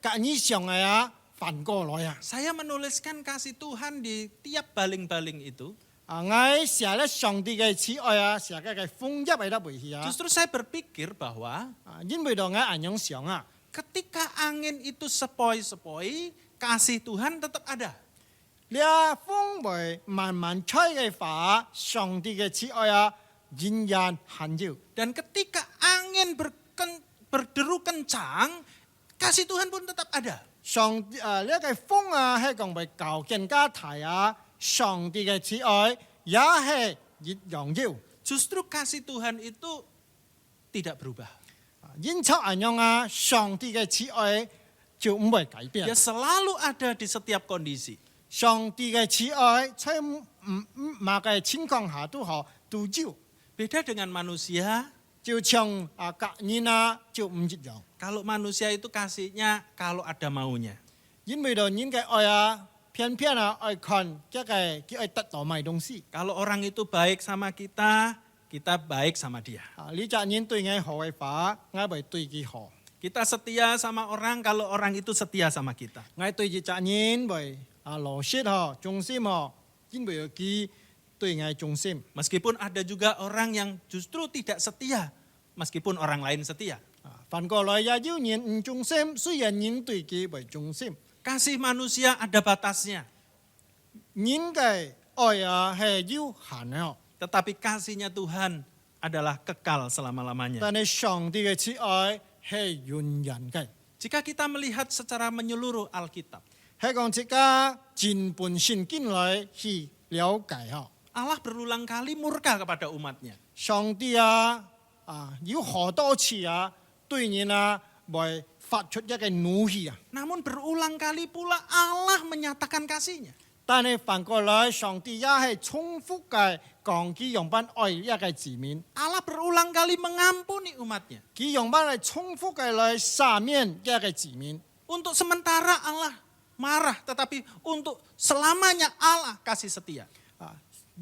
隔你上嘅反過來 Saya menuliskan kasih Tuhan di tiap baling-baling itu. 我寫咧上帝嘅慈愛寫嘅風入嚟得回去 Justru saya berpikir bahwa 因為到我咁樣想 ketika angin itu sepoi-sepoi, kasih Tuhan tetap ada. 呢風會慢慢吹嘅話，上帝嘅慈愛仍然很有。 Dan ketika angin berderu kencang, kasih Tuhan pun tetap ada. 上呢個風係講為舊更加大上帝嘅慈愛也係越榮耀。 Justru kasih Tuhan itu tidak berubah. 因此咁樣上帝嘅慈愛就唔會改變 Dia。selalu ada di setiap kondisi. 上帝嘅慈愛喺某個情況下都好都有， Beda dengan manusia, 就像隔年就唔一樣。 kalau manusia itu kasihnya kalau ada maunya. 因為到人嘅愛偏偏愛看即係佢愛得到買東西。 Kalau orang itu baik sama kita, kita baik sama dia. 呢隻人對我好嘅話，我會對佢好； Kita setia sama orang kalau orang itu setia sama kita. 我對住隻人會老實忠心因為佢對我忠心。 Meskipun ada juga orang yang justru tidak setia, meskipun orang lain setia. 反過來也有人唔忠心，雖然人對佢為忠心， Kasih manusia ada batasnya, 人嘅愛係有限嘅。 tetapi kasihnya Tuhan adalah kekal selama-lamanya. 但係上帝嘅慈愛係永遠嘅， Jika kita melihat secara menyeluruh Alkitab, 係講即家全本聖經來去了解 Allah berulang kali murka kepada umatnya. 上帝有好多次對人會發出一個怒氣 Namun berulang kali pula Allah menyatakan kasihnya. 但係反過來上帝也係重複嘅講佢用班愛一個字面， Allah berulang kali mengampuni umatnya. 佢用班係重複嘅來赦免一個字面。 Untuk sementara Allah marah, tetapi untuk selamanya Allah kasih setia.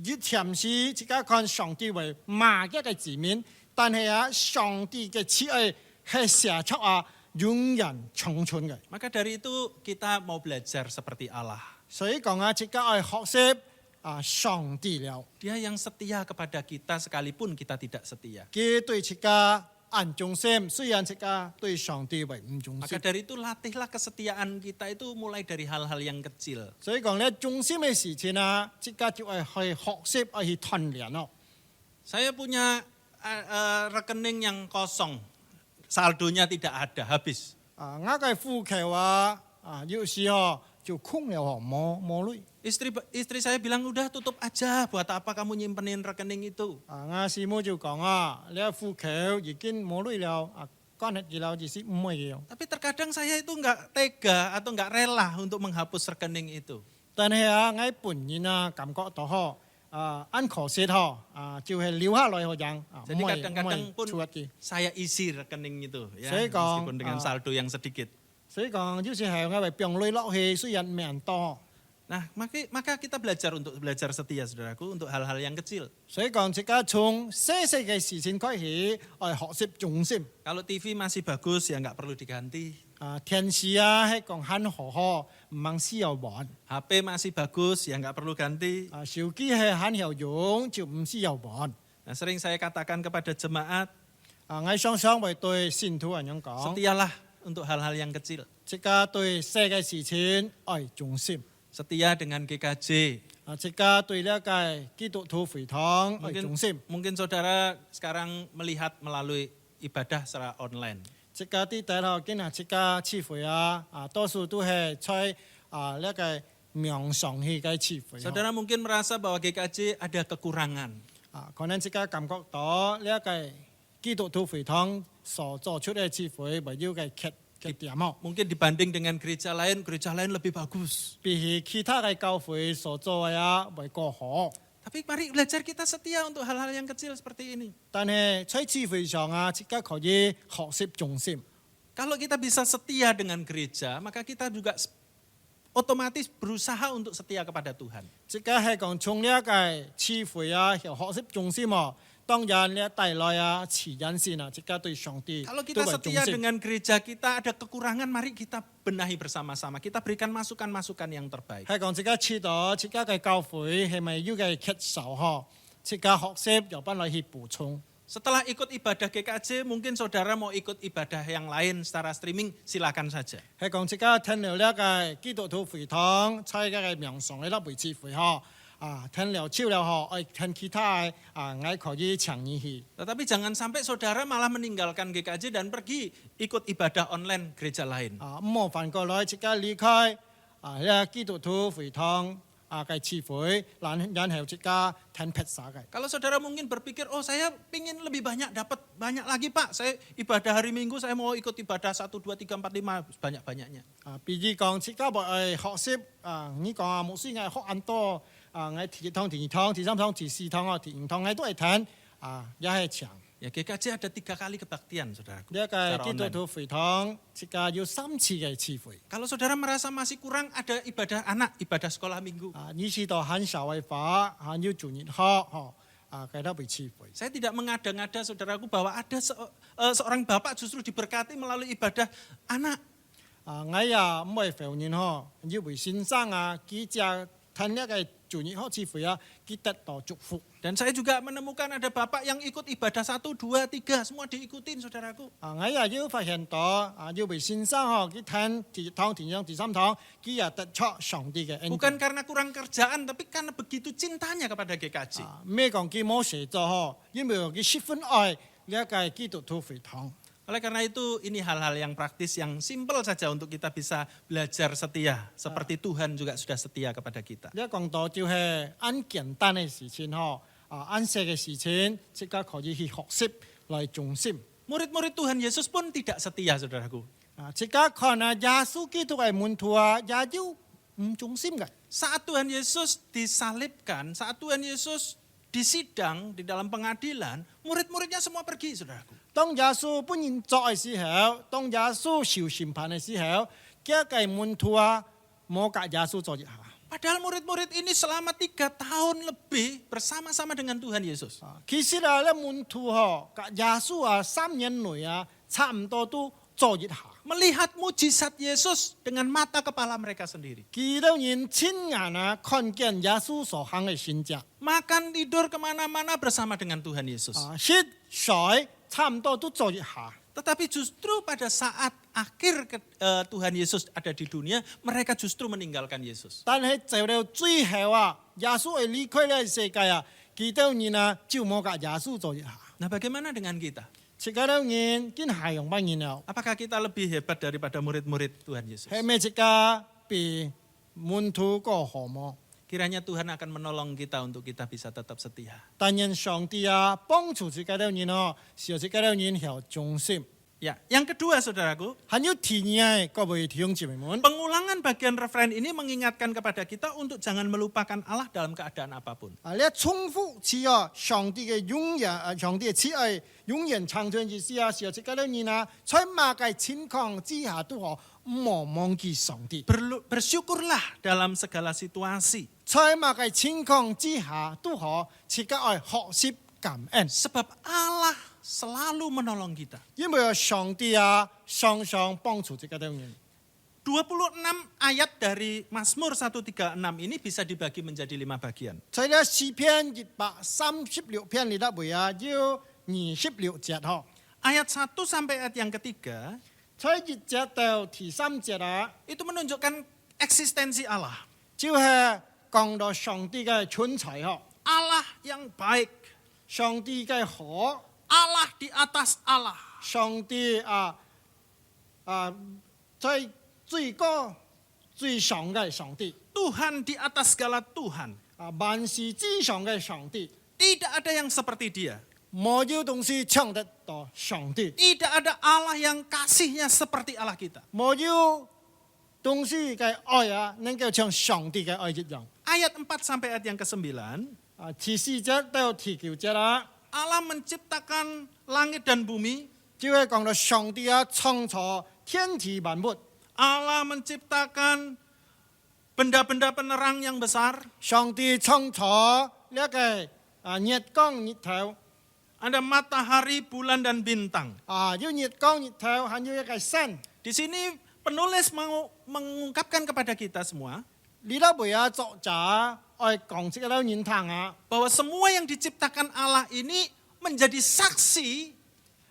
越甜是即家看上帝為罵一個字面，但係上帝嘅慈愛係寫出永遠長存嘅。 Maka dari itu kita mau belajar seperti Allah. 所以講即家愛學習上帝了， Dia yang setia kepada kita sekalipun kita tidak setia. 佢對即家按忠心，雖然即家對上帝為唔忠 Maka 心。 dari itu latihlah kesetiaan kita itu mulai dari hal-hal yang kecil. 所以講咧，忠心嘅事情即家就係去學習，去鍛鍊咯。 Saya punya rekening yang kosong, saldonya tidak ada, habis. 我嘅戶口有時就空了吼，冇累。 Istri saya bilang udah tutup aja, buat apa kamu nyimpenin rekening itu? 我師母就講你戶口已經冇累了，今日嘅了就是唔會嘅。 Tapi terkadang saya itu nggak tega atau nggak rela untuk menghapus rekening itu. 但係我本人感覺到嗬，按可惜嗬，就係留下來好像， Jadi kadang-kadang pun 出嘅。 saya isi rekening itu, ya, Saya kong, meskipun dengan saldo yang sedikit. 所以講有時係我為病累落去，雖然命多。 Nah, maka kita belajar setia, saudaraku, untuk hal-hal yang kecil. 所以講，即家從細細嘅事情開始，學習重視。 Kalau TV masih bagus ya nggak perlu diganti. 電視係講很好，唔忙需要玩。 HP masih bagus ya nggak perlu ganti. 手機係很有用，就唔需要玩。 Nah, sering saya katakan kepada jemaat, 我常常會對信徒咁樣講， setialah untuk hal-hal yang kecil. 即家對細嘅事情愛重視。 Setia dengan GKJ. 即家對呢個基督徒會堂愛重視。 Mungkin saudara sekarang melihat melalui ibadah secara online. 即家啲大學今日即家聚會多數都係在呢個網上去嘅聚會。 Saudara mungkin merasa bahwa GKJ ada kekurangan. 可能即家感覺到呢個基督徒會堂所做出嘅聚會為了嘅缺點。 Mungkin dibanding dengan gereja lain lebih bagus. 比起其他嘅教會所做嘅為過好。 Tapi mari belajar kita setia untuk hal-hal yang kecil seperti ini. 但係在聚會上即家可以學習重視。 Kalau kita bisa setia dengan gereja, maka kita juga otomatis berusaha untuk setia kepada Tuhan. 即家係講從呢個聚會學習重視當然呢帶來自然性即家對上帝 Kalau 都 kita 為重 setia 視。 dengan gereja kita ada kekurangan, mari kita benahi bersama-sama. Kita berikan masukan-masukan yang terbaik. 係講即家知道即家嘅教會係咪要嘅缺少即家學習又翻嚟去補充。 Setelah ikut ibadah GKJ, mungkin saudara mau ikut ibadah yang lain secara streaming, silakan saja. 係講即家聽了呢個基督徒會堂在嘅名上嘅一回聚會聽了超了聽其他我可以參與去。 Tetapi jangan sampai saudara malah meninggalkan GKJ dan pergi ikut ibadah online gereja lain. 唔好反過來即家離開呢個基督徒會堂嘅聚會，然後即家聽披薩嘅。 Kalau saudara mungkin berpikir, oh saya ingin lebih banyak, dapat banyak lagi Pak. Saya ibadah hari Minggu, saya mau ikut ibadah 1, 2, 3, 4, 5, banyak-banyaknya. 比如講即家學習你講牧師學很多第一堂、第二堂、第三堂、第四堂第五堂都係聽也係長。 Ya GKJ ada 3 kali kebaktian saudaraku. 呢個 secara 基督 online. 徒會堂即家要3次嘅聚會。 Kalau saudara merasa masih kurang, ada ibadah anak, ibadah sekolah minggu. 呢次到很小嘅法，要主日學佢都會聚會。 Saya tidak mengada-ngada saudaraku bahwa ada seorang bapak justru diberkati melalui ibadah anak. 我也唔會否認要為先生記者聽呢個主日學聚會佢得到祝福。 Dan saya juga menemukan ada bapak yang ikut ibadah 1, 2, 3, semua diikutin saudaraku. 我也要發現到要為先生佢聽第一堂、第二堂、第三堂，佢也得出上帝嘅恩典。 Bukan karena kurang kerjaan, tapi karena begitu cintanya kepada GKJ. 咩講佢冇寫咗因為佢十分愛呢個基督徒會堂。 Oleh karena itu, ini hal-hal yang praktis, yang simpel saja untuk kita bisa belajar setia. Seperti Tuhan juga sudah setia kepada kita. 呢講到就係按簡單嘅事情按細嘅事情，即刻可以去學習來重視。 Murid-murid Tuhan Yesus pun tidak setia, saudaraku. 即刻看耶穌基督嘅門徒也要唔重視嘅。 Saat Tuhan Yesus disalibkan, saat Tuhan Yesus disidang di dalam pengadilan, murid-muridnya semua pergi, saudaraku. 當耶穌本人作嘅時候，當耶穌受審判嘅時候，幾個門徒冇跟耶穌做一下。 Padahal murid-murid ini selama 3 tahun lebih bersama-sama dengan Tuhan Yesus. 其實呢門徒跟耶穌3年內差唔多都做一下。 Melihat mujizat Yesus dengan mata kepala mereka sendiri. 幾多人親眼看見耶穌所行嘅神蹟， Makan tidur kemana-mana bersama dengan Tuhan Yesus. 吃水差唔多都做一下。 Tetapi justru pada saat akhir Tuhan Yesus ada di dunia, mereka justru meninggalkan Yesus. 但係走到最後耶穌係離開呢個世界幾多人就冇跟耶穌做一下。 Nah, bagaimana dengan kita? 這個人見係用乜嘢啊？ Apakah kita lebih hebat daripada murid-murid Tuhan Yesus? 係咪這個比門徒個何麼？ Kiranya Tuhan akan menolong kita untuk kita bisa tetap setia. 但願上帝啊，幫助這個人哦，使這個人有忠心。 Ya, yang kedua saudaraku, 還有第二個位弟兄姊妹們， pengulangan bagian referen ini mengingatkan kepada kita untuk jangan melupakan Allah dalam keadaan apapun. 你重複只要上帝嘅永遠，上帝嘅慈愛永遠長存之時啊，使這個人啊，在乜嘅情況之下都好，唔好忘記上帝。 Bersyukurlah dalam segala situasi. 在乜嘅情況之下都好，自己愛學習感恩， Sebab Allah selalu menolong kita. 因為上帝啊，常常幫助這個人。 26 ayat dari Mazmur 136 ini bisa dibagi menjadi 5 bagian. 在呢詩篇136篇裏頭會啊，要26節嗬。 Ayat 1 sampai ayat yang ketiga 在1節到第3節啊， itu menunjukkan eksistensi Allah. 就係講到上帝嘅存在嗬， Allah yang baik, 上帝嘅好， Allah di atas Allah. 上帝在最高最上嘅上帝， Tuhan di atas segala Tuhan. 萬事之上嘅上帝， Tidak ada yang seperti dia. 冇有東西搶得到上帝， Tidak ada Allah yang kasihnya seperti Allah kita. 冇有東西嘅愛啊，能夠像上帝嘅愛一樣。 Ayat 4 sampai ayat yang ke-9, 第4節到第9節啊， Allah menciptakan langit dan bumi. 就係講到上帝啊，創造天地萬物， Allah menciptakan benda-benda penerang yang besar. 上帝創造呢個日光日頭。 Ada matahari, bulan, dan bintang. 有日光日頭，還有一個山。 Di sini penulis mengungkapkan kepada kita semua 你都會啊作者愛講這個人聽啊， bahwa semua yang diciptakan Allah ini menjadi saksi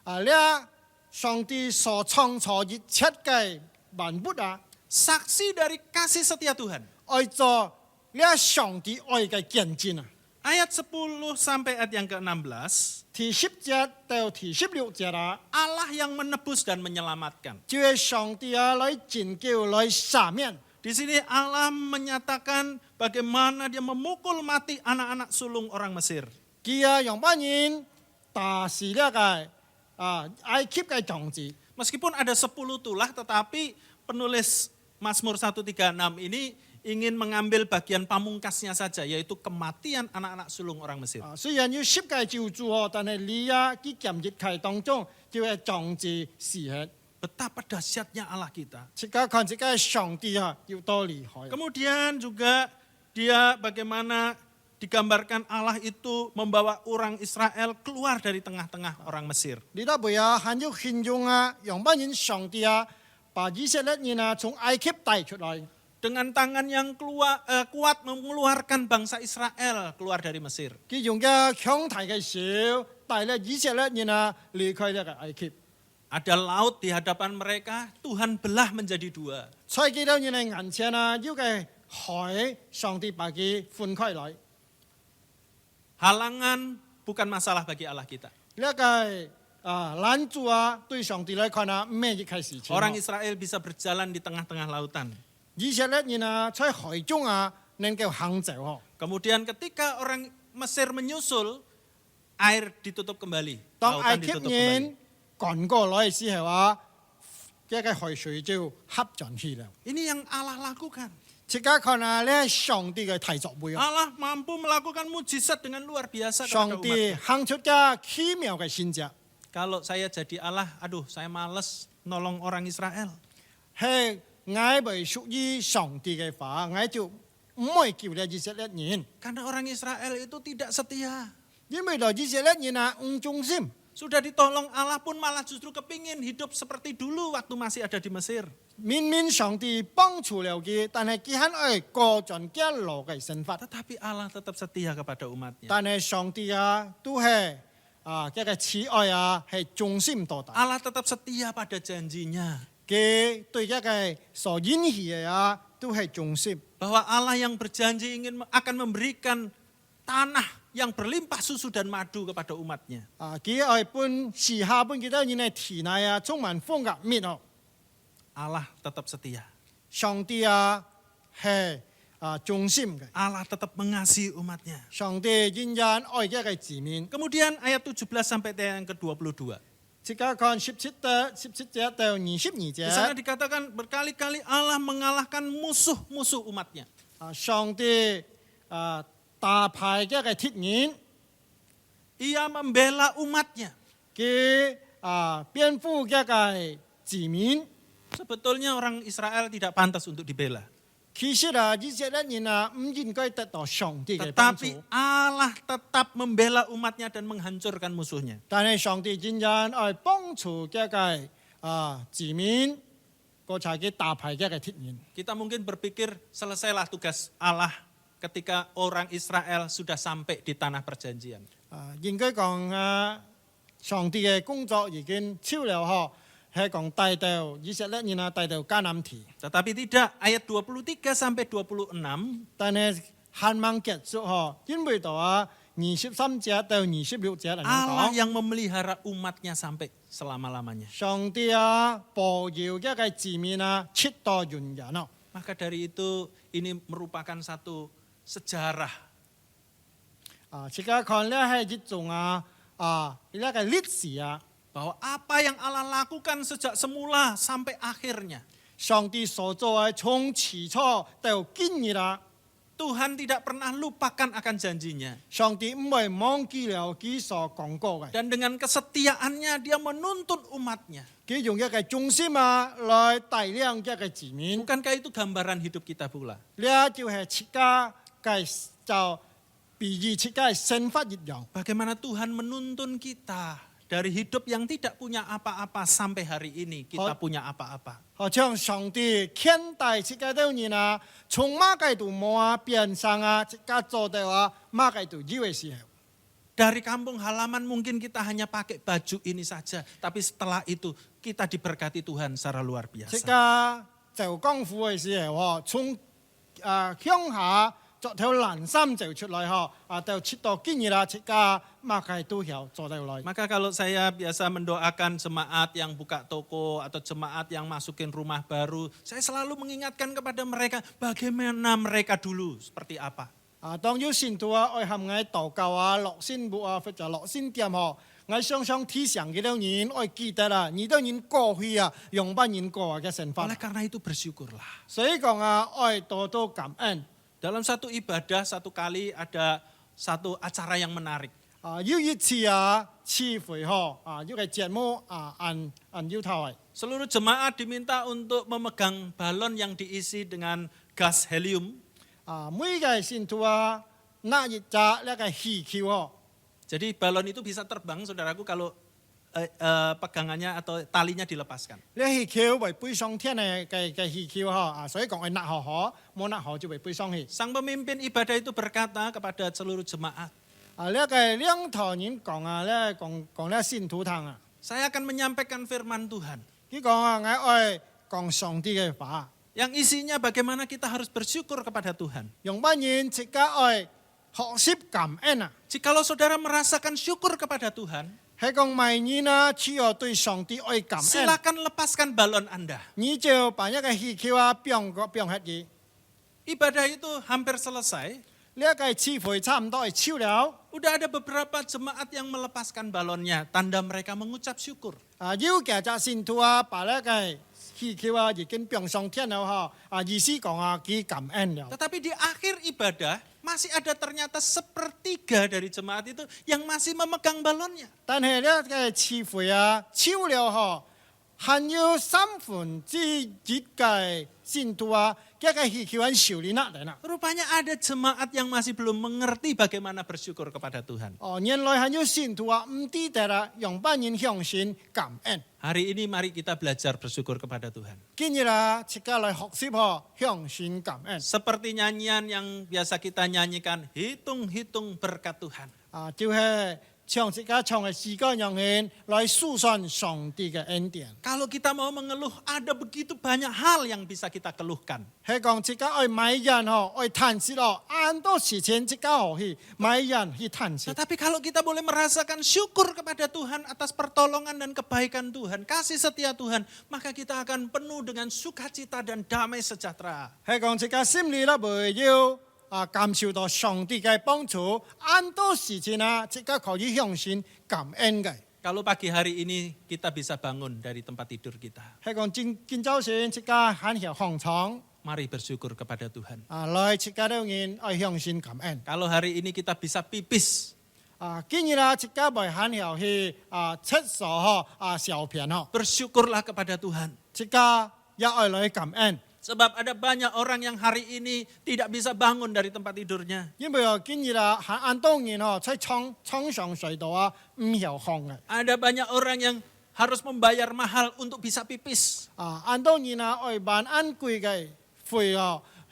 呢上帝所創造一切嘅萬物啊， saksi dari kasih setia Tuhan. 愛做呢上帝愛嘅見證啊。 Ayat 10 sampai ayat yang ke-16, 第10節到第16節啊， Allah yang menebus dan menyelamatkan. 就係上帝啊來拯救來赦免。 Di sini Allah menyatakan bagaimana dia memukul mati anak-anak sulung orang Mesir. 佢啊用乜人打死呢個埃及嘅種子， Meskipun ada 10 tulah, tetapi penulis Mazmur 136 ini ingin mengambil bagian pamungkasnya saja, yaitu kematian anak-anak sulung orang Mesir. 雖然要10個救主哦，但係你啊佢檢疫期當中就係種子死去。 Betapa dahsyatnya Allah kita. 這個看這個上帝啊要多厲害。 Kemudian juga dia bagaimana digambarkan Allah itu membawa orang Israel keluar dari tengah-tengah orang Mesir. 你都會啊很有形容啊，用乜人上帝啊把以色列人啊從埃及帶出來。 Dengan tangan yang kuat mengeluarkan bangsa Israel keluar dari Mesir. 佢用嘅強大嘅手帶咧以色列人啊離開呢個埃及。 Ada laut di hadapan mereka, Tuhan belah menjadi 2. 在幾多人嘅眼前啊，要嘅海上帝把佢分開來。 Halangan bukan masalah bagi Allah kita. 呢個攔阻啊，對上帝來看啊，咩一開始。 Orang Israel bisa berjalan di tengah-tengah lautan. 以色列人啊，在海中啊能夠行走哦。 Kemudian ketika orang Mesir menyusul, air ditutup kembali. 當埃 Lautan 及 ditutup 人 kembali. 趕過來嘅時候啊，這個海水就合進去了。 Ini yang Allah lakukan. 即刻看下呢上帝嘅大作為啊， Allah mampu melakukan mujizat dengan luar biasa kepada 上 umat. 帝行出嘅奇妙嘅先跡， Kalau saya jadi Allah, aduh saya males nolong orang Israel. 係我未屬於上帝嘅話，我就唔會叫你以色列人， Karena orang Israel itu tidak setia. 因為來以色列人啊唔忠心。 Sudah ditolong Allah pun malah justru kepingin hidup seperti dulu waktu masih ada di Mesir. 明明上帝幫助了佢，但係佢很愛過盡嘅路嘅生活。 Tetapi Allah tetap setia kepada umatnya. 但係上帝啊，都係一個慈愛啊，係忠心到底。 Allah tetap setia pada janjinya. 佢對一個所應許嘅啊，都係忠心。 Bahwa Allah yang berjanji akan memberikan tanah yang berlimpah susu dan madu kepada umatnya. 佢愛本時下本幾多人嘅田內啊，充滿豐額蜜哦。 Allah tetap setia. 上帝啊，係忠心嘅。 Allah tetap mengasihi umatnya. 上帝仍然愛嘅嘅子民。 Kemudian ayat 17 sampai yang ke-22. 即刻看17節到22 Di sana 節， dikatakan berkali-kali Allah mengalahkan musuh-musuh umatnya. 上帝打敗嘅嘅鐵人， Ia membela umatnya. 佢顛覆嘅嘅子民。 Sebetulnya orang Israel tidak pantas untuk dibela. 其實以色列人唔應該得到上帝嘅幫助， Tetapi Allah tetap membela umatnya dan menghancurkan musuhnya. 但係上帝仍然愛幫助嘅嘅子民，嗰才嘅打敗嘅嘅鐵人。 Kita mungkin berpikir selesailah tugas Allah ketika orang Israel sudah sampai di tanah perjanjian. 應該講上帝嘅工作已經超了嗬，係講帶到以色列人帶到迦南地， Tetapi tidak, ayat 23 sampai 26但係限望結束嗬，因為到23節到26節嚟 Allah 講， yang memelihara umatnya sampai selama-lamanya. 上帝保佑嘅嘅子民直到永遠咯。 Maka dari itu ini merupakan satu sejarah. 即刻看咧係一種呢個歷史 Bahwa apa yang Allah lakukan sejak semula sampai akhirnya. 上帝所做嘅從起初到今日 Tuhan tidak pernah lupakan akan janjinya. 上帝唔會忘記了佢所講過嘅。 Dan dengan kesetiaannya dia menuntun umatnya. 佢用一個中心來帶領一個子民， Bukankah itu gambaran hidup kita pula? 呢就係切家嘅就比喻切家嘅身法一樣。 Bagaimana Tuhan menuntun kita dari hidup yang tidak punya apa-apa sampai hari ini kita punya apa-apa. 好像上帝看待切家到人從馬街度摸變成切家做到馬街度以為時候， Dari kampung halaman mungkin kita hanya pakai baju ini saja. Tapi setelah itu kita diberkati Tuhan secara luar 切 biasa. 家做功夫嘅時候，從鄉下作條藍衫就出來到切到今日切家馬街都有做到來。 Maka kalau saya biasa mendoakan jemaat yang buka toko atau jemaat yang masukin rumah baru, saya selalu mengingatkan kepada mereka bagaimana mereka dulu, seperti apa. 當有信徒愛含愛禱告落信簿或者落信店我常常提醒佢哋人愛記得你哋人過去用班人過嘅生活 Oleh，karena itu bersyukurlah. 所以講愛多多感恩。 Dalam satu ibadah, satu kali ada satu acara yang menarik. 有一次次會一個節目按要頭 Seluruh jemaat diminta untuk memegang balon yang diisi dengan gas helium. 每個信徒拿一隻呢個氣球 Jadi balon itu bisa terbang, saudaraku, kalau pegangannya atau talinya dilepaskan. 呢氣球會飛上天嘅氣球所以講愛拿好冇拿好就會飛上去。 Sang pemimpin ibadah itu berkata kepada seluruh jemaat, 呢個兩頭人講呢信徒堂 saya akan menyampaikan firman Tuhan. 佢講我愛講上帝嘅話， Yang isinya bagaimana kita harus bersyukur kepada Tuhan. 用班人即刻愛學習感恩 Jikalau saudara merasakan syukur kepada Tuhan, 係講每年只要對上帝愛感恩， silakan lepaskan balon Anda. 你就把一個氣球變黑嘅， Ibadah itu hampir selesai. 呢個次會差唔多係超了。 Udah ada beberapa jemaat yang melepaskan balonnya, tanda mereka mengucap syukur. 要嘅就信徒把呢個氣球已經變上天了意思講佢感恩了。 Tetapi di akhir ibadah, masih ada ternyata sepertiga dari jemaat itu yang masih memegang balonnya. 但係呢個次會超了還有1/3嘅信徒這個氣球少年啦。 Rupanya ada jemaat yang masih belum mengerti bagaimana bersyukur kepada Tuhan. 原來還有信徒唔知道用班人向神感恩。 Hari ini mari kita belajar bersyukur kepada Tuhan. 今日即刻嚟學習向神感恩。 Seperti nyanyian yang biasa kita nyanyikan, hitung-hitung berkat Tuhan. 就係像自家唱嘅詩歌樣樣來訴說上帝嘅恩典。 Kalau kita mau mengeluh, ada begitu banyak hal yang bisa kita keluhkan. 係講自家愛買人愛嘆息按多時間自家可以買人去嘆息。 Tetapi kalau kita boleh merasakan syukur kepada Tuhan atas pertolongan dan kebaikan Tuhan, kasih setia Tuhan, maka kita akan penuh dengan sukacita dan damai sejahtera. 係講自家心裏會要感受到上帝嘅幫助，按多時間自家可以相信感恩嘅。 Kalau pagi hari ini kita bisa bangun dari tempat tidur kita, 係講今朝先自家喊下放床， mari bersyukur kepada Tuhan. 來自家都應愛相信感恩。 Kalau hari ini kita bisa pipis, 今日自家會喊下去廁所小便， bersyukurlah kepada Tuhan. 自家也愛來感恩。 Sebab ada banyak orang yang hari ini tidak bisa bangun dari tempat tidurnya. 因為今日按當然在床上睡到唔曉放嘅。 Ada banyak orang yang harus membayar mahal untuk bisa pipis. 按當然愛辦按貴嘅費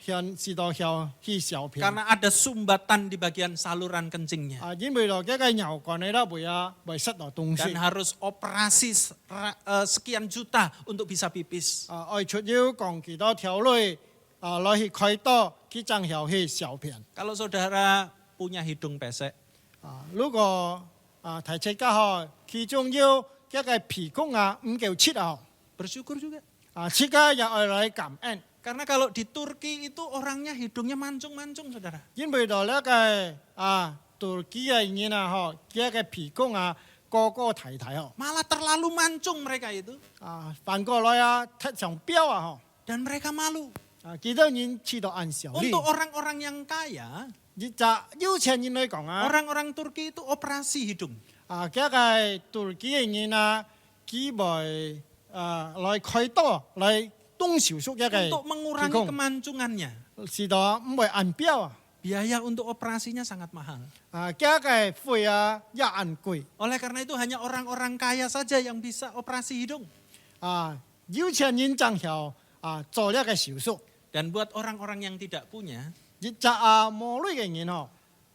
向是到曉去小便。 Karena ada sumbatan di bagian saluran kencingnya. 因為嗰個尿管你都會塞到東 Dan 西。 harus operasi sekian juta untuk bisa pipis. 愛出要講幾多條路來去開刀去爭曉去小便。 Kalau saudara punya hidung pesek, 如果提出家其中要一個皮孔唔夠切bersyukur juga. 切家又愛來感恩。 Karena kalau di Turki itu orangnya hidungnya mancung-mancung, saudara. 因為到呢個Turki嘅人一個皮孔個個睇睇 Malah terlalu mancung mereka itu. 反過來踢上標 Dan mereka malu. 幾多人知道按小力 Untuk orang-orang yang kaya, 就有錢人嚟講 orang-orang Turki itu operasi hidung. 一個 Turki 嘅人佢會來開刀來動手術一個 Untuk mengurangi 皮孔 kemancangannya. 是到唔會按標 Biaya untuk operasinya sangat mahal. 一個費也按貴 Oleh karena itu hanya orang-orang kaya saja yang bisa operasi hidung. 有錢人爭曉做呢個手術 Dan buat orang-orang yang tidak punya, 就冇類嘅人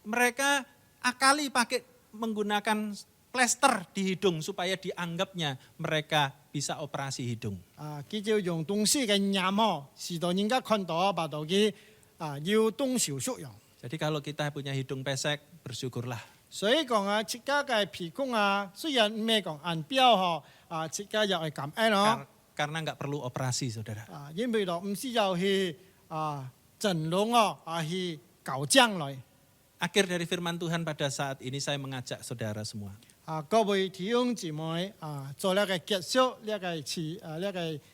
mereka akali pakai menggunakan plester di hidung supaya dianggapnya mereka bisa operasi hidung. 佢就用東西嘅染是到人家看到把到佢要動手術用。 Jadi kalau kita punya hidung pesek, bersyukurlah. 所以講自家嘅皮孔雖然唔係講按標自家又係感恩 Karena nggak perlu operasi, saudara. 因為唔需要去整容去搞將來。 Akhir dari firman Tuhan pada saat ini saya mengajak saudara semua. 各位弟兄姊妹做呢個結束呢個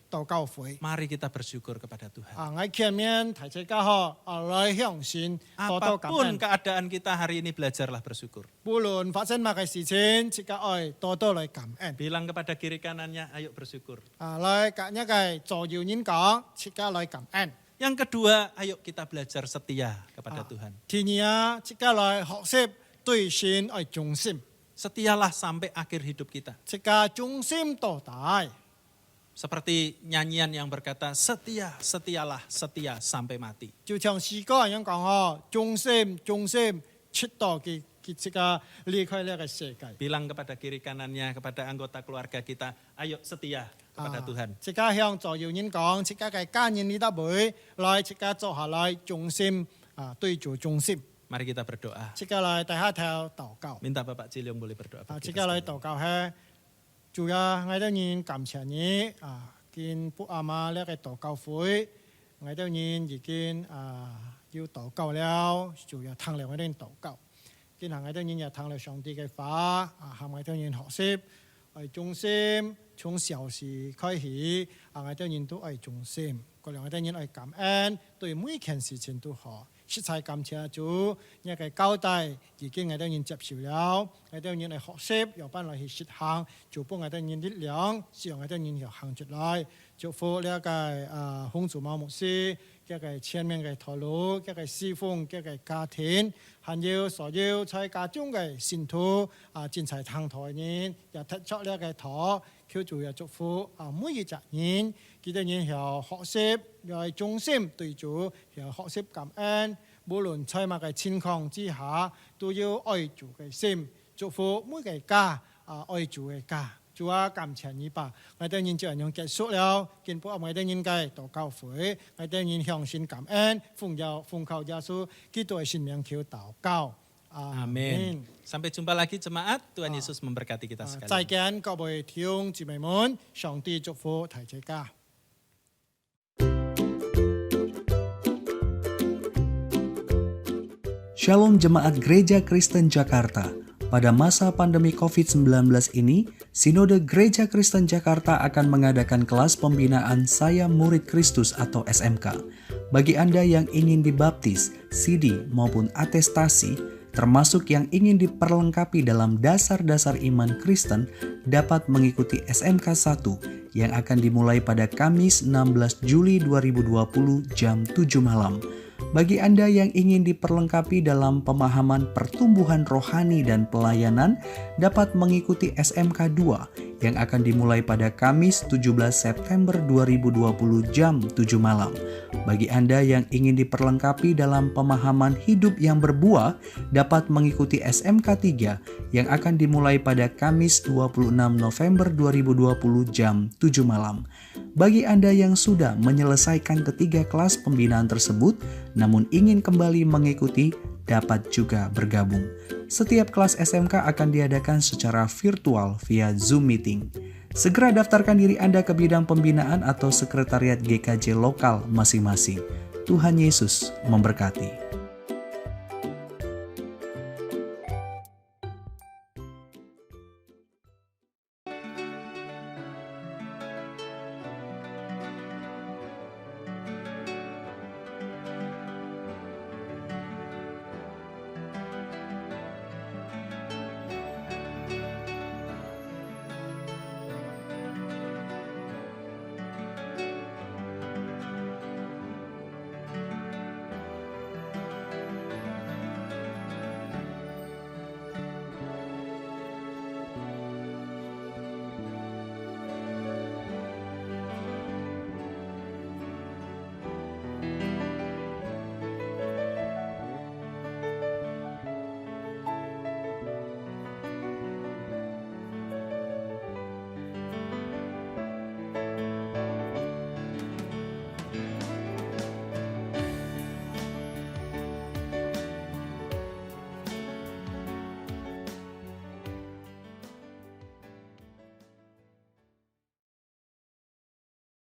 禱告會。 Mari kita bersyukur kepada Tuhan. 我前面提出家來相信多多感 Apapun 恩。 keadaan kita hari ini, belajarlah bersyukur. 無論發生乜嘅事情，自家愛多多來感恩。 Bilang kepada kiri kanannya, ayo bersyukur. 來一個做要人講，自家來感恩。 Yang kedua, ayo kita belajar setia kepada Tuhan. 第二，自家來學習對神愛忠心， Setialah sampai akhir hidup kita. 自家忠心到底。 Seperti nyanyian yang berkata, setia, setialah, setia sampai mati. 就像詩歌一樣講忠心，忠心，直到佢自家離開呢個世界。 Bilang kepada kiri kanannya, kepada anggota keluarga kita, ayo setia kepada Tuhan. 自家向做要人講，自家嘅家人呢得會來，自家做下來忠心對住忠心。 Mari kita berdoa. 自家來第一條禱告。 Minta Bapak Ciliung boleh berdoa. 自 bagi 家 kita 來 sekalian. 禱告係，主啊，我哋人感謝你見卜阿媽呢個禱告會，我哋人已經要禱告了，就要聽了我哋禱告。見下我哋人也聽了上帝嘅話，向我哋人學習愛忠心，從小事開始，我哋人都愛忠心，過嚟我哋人愛感恩，對每件事情都好。 實在感謝主，一個交代已經我哋人接受了，我哋人嚟學習，又翻嚟去實行，就幫我哋人力量，使我哋人又行出來。祝福呢一個洪祖茂牧師，一個前面嘅道路，一個侍奉，一個家庭，還有所有在家中嘅信徒正在聽台人，又提出呢一個禱，求主又祝福每一隻人。 佢哋人又學習，又係忠心對主，又學習感恩。無論在乜嘅情況之下，都要愛主嘅心，祝福每個家愛主嘅家。主啊，感謝你吧！我哋人就咁樣結束了，見到我哋應該禱告會，我哋人相信感恩，奉靠耶穌基督嘅聖名求禱告。Amin. Sampai jumpa lagi jemaat. Tuhan Yesus memberkati kita 再 sekalian. 見，各位弟兄姊妹們，上帝祝福大家。Shalom Jemaat Gereja Kristen Jakarta. Pada masa pandemi COVID-19 ini, Sinode Gereja Kristen Jakarta akan mengadakan kelas pembinaan Saya Murid Kristus atau SMK. Bagi Anda yang ingin dibaptis, CD maupun atestasi, termasuk yang ingin diperlengkapi dalam dasar-dasar iman Kristen, dapat mengikuti SMK 1 yang akan dimulai pada Kamis 16 Juli 2020 jam 7 malam. Bagi Anda yang ingin diperlengkapi dalam pemahaman pertumbuhan rohani dan pelayanan, dapat mengikuti SMK 2 yang akan dimulai pada Kamis 17 September 2020 jam 7 malam. Bagi Anda yang ingin diperlengkapi dalam pemahaman hidup yang berbuah, dapat mengikuti SMK 3 yang akan dimulai pada Kamis 26 November 2020 jam 7 malam. Bagi Anda yang sudah menyelesaikan ketiga kelas pembinaan tersebut, namun ingin kembali mengikuti, dapat juga bergabung. Setiap kelas SMK akan diadakan secara virtual via Zoom Meeting. Segera daftarkan diri Anda ke bidang pembinaan atau sekretariat GKJ lokal masing-masing. Tuhan Yesus memberkati.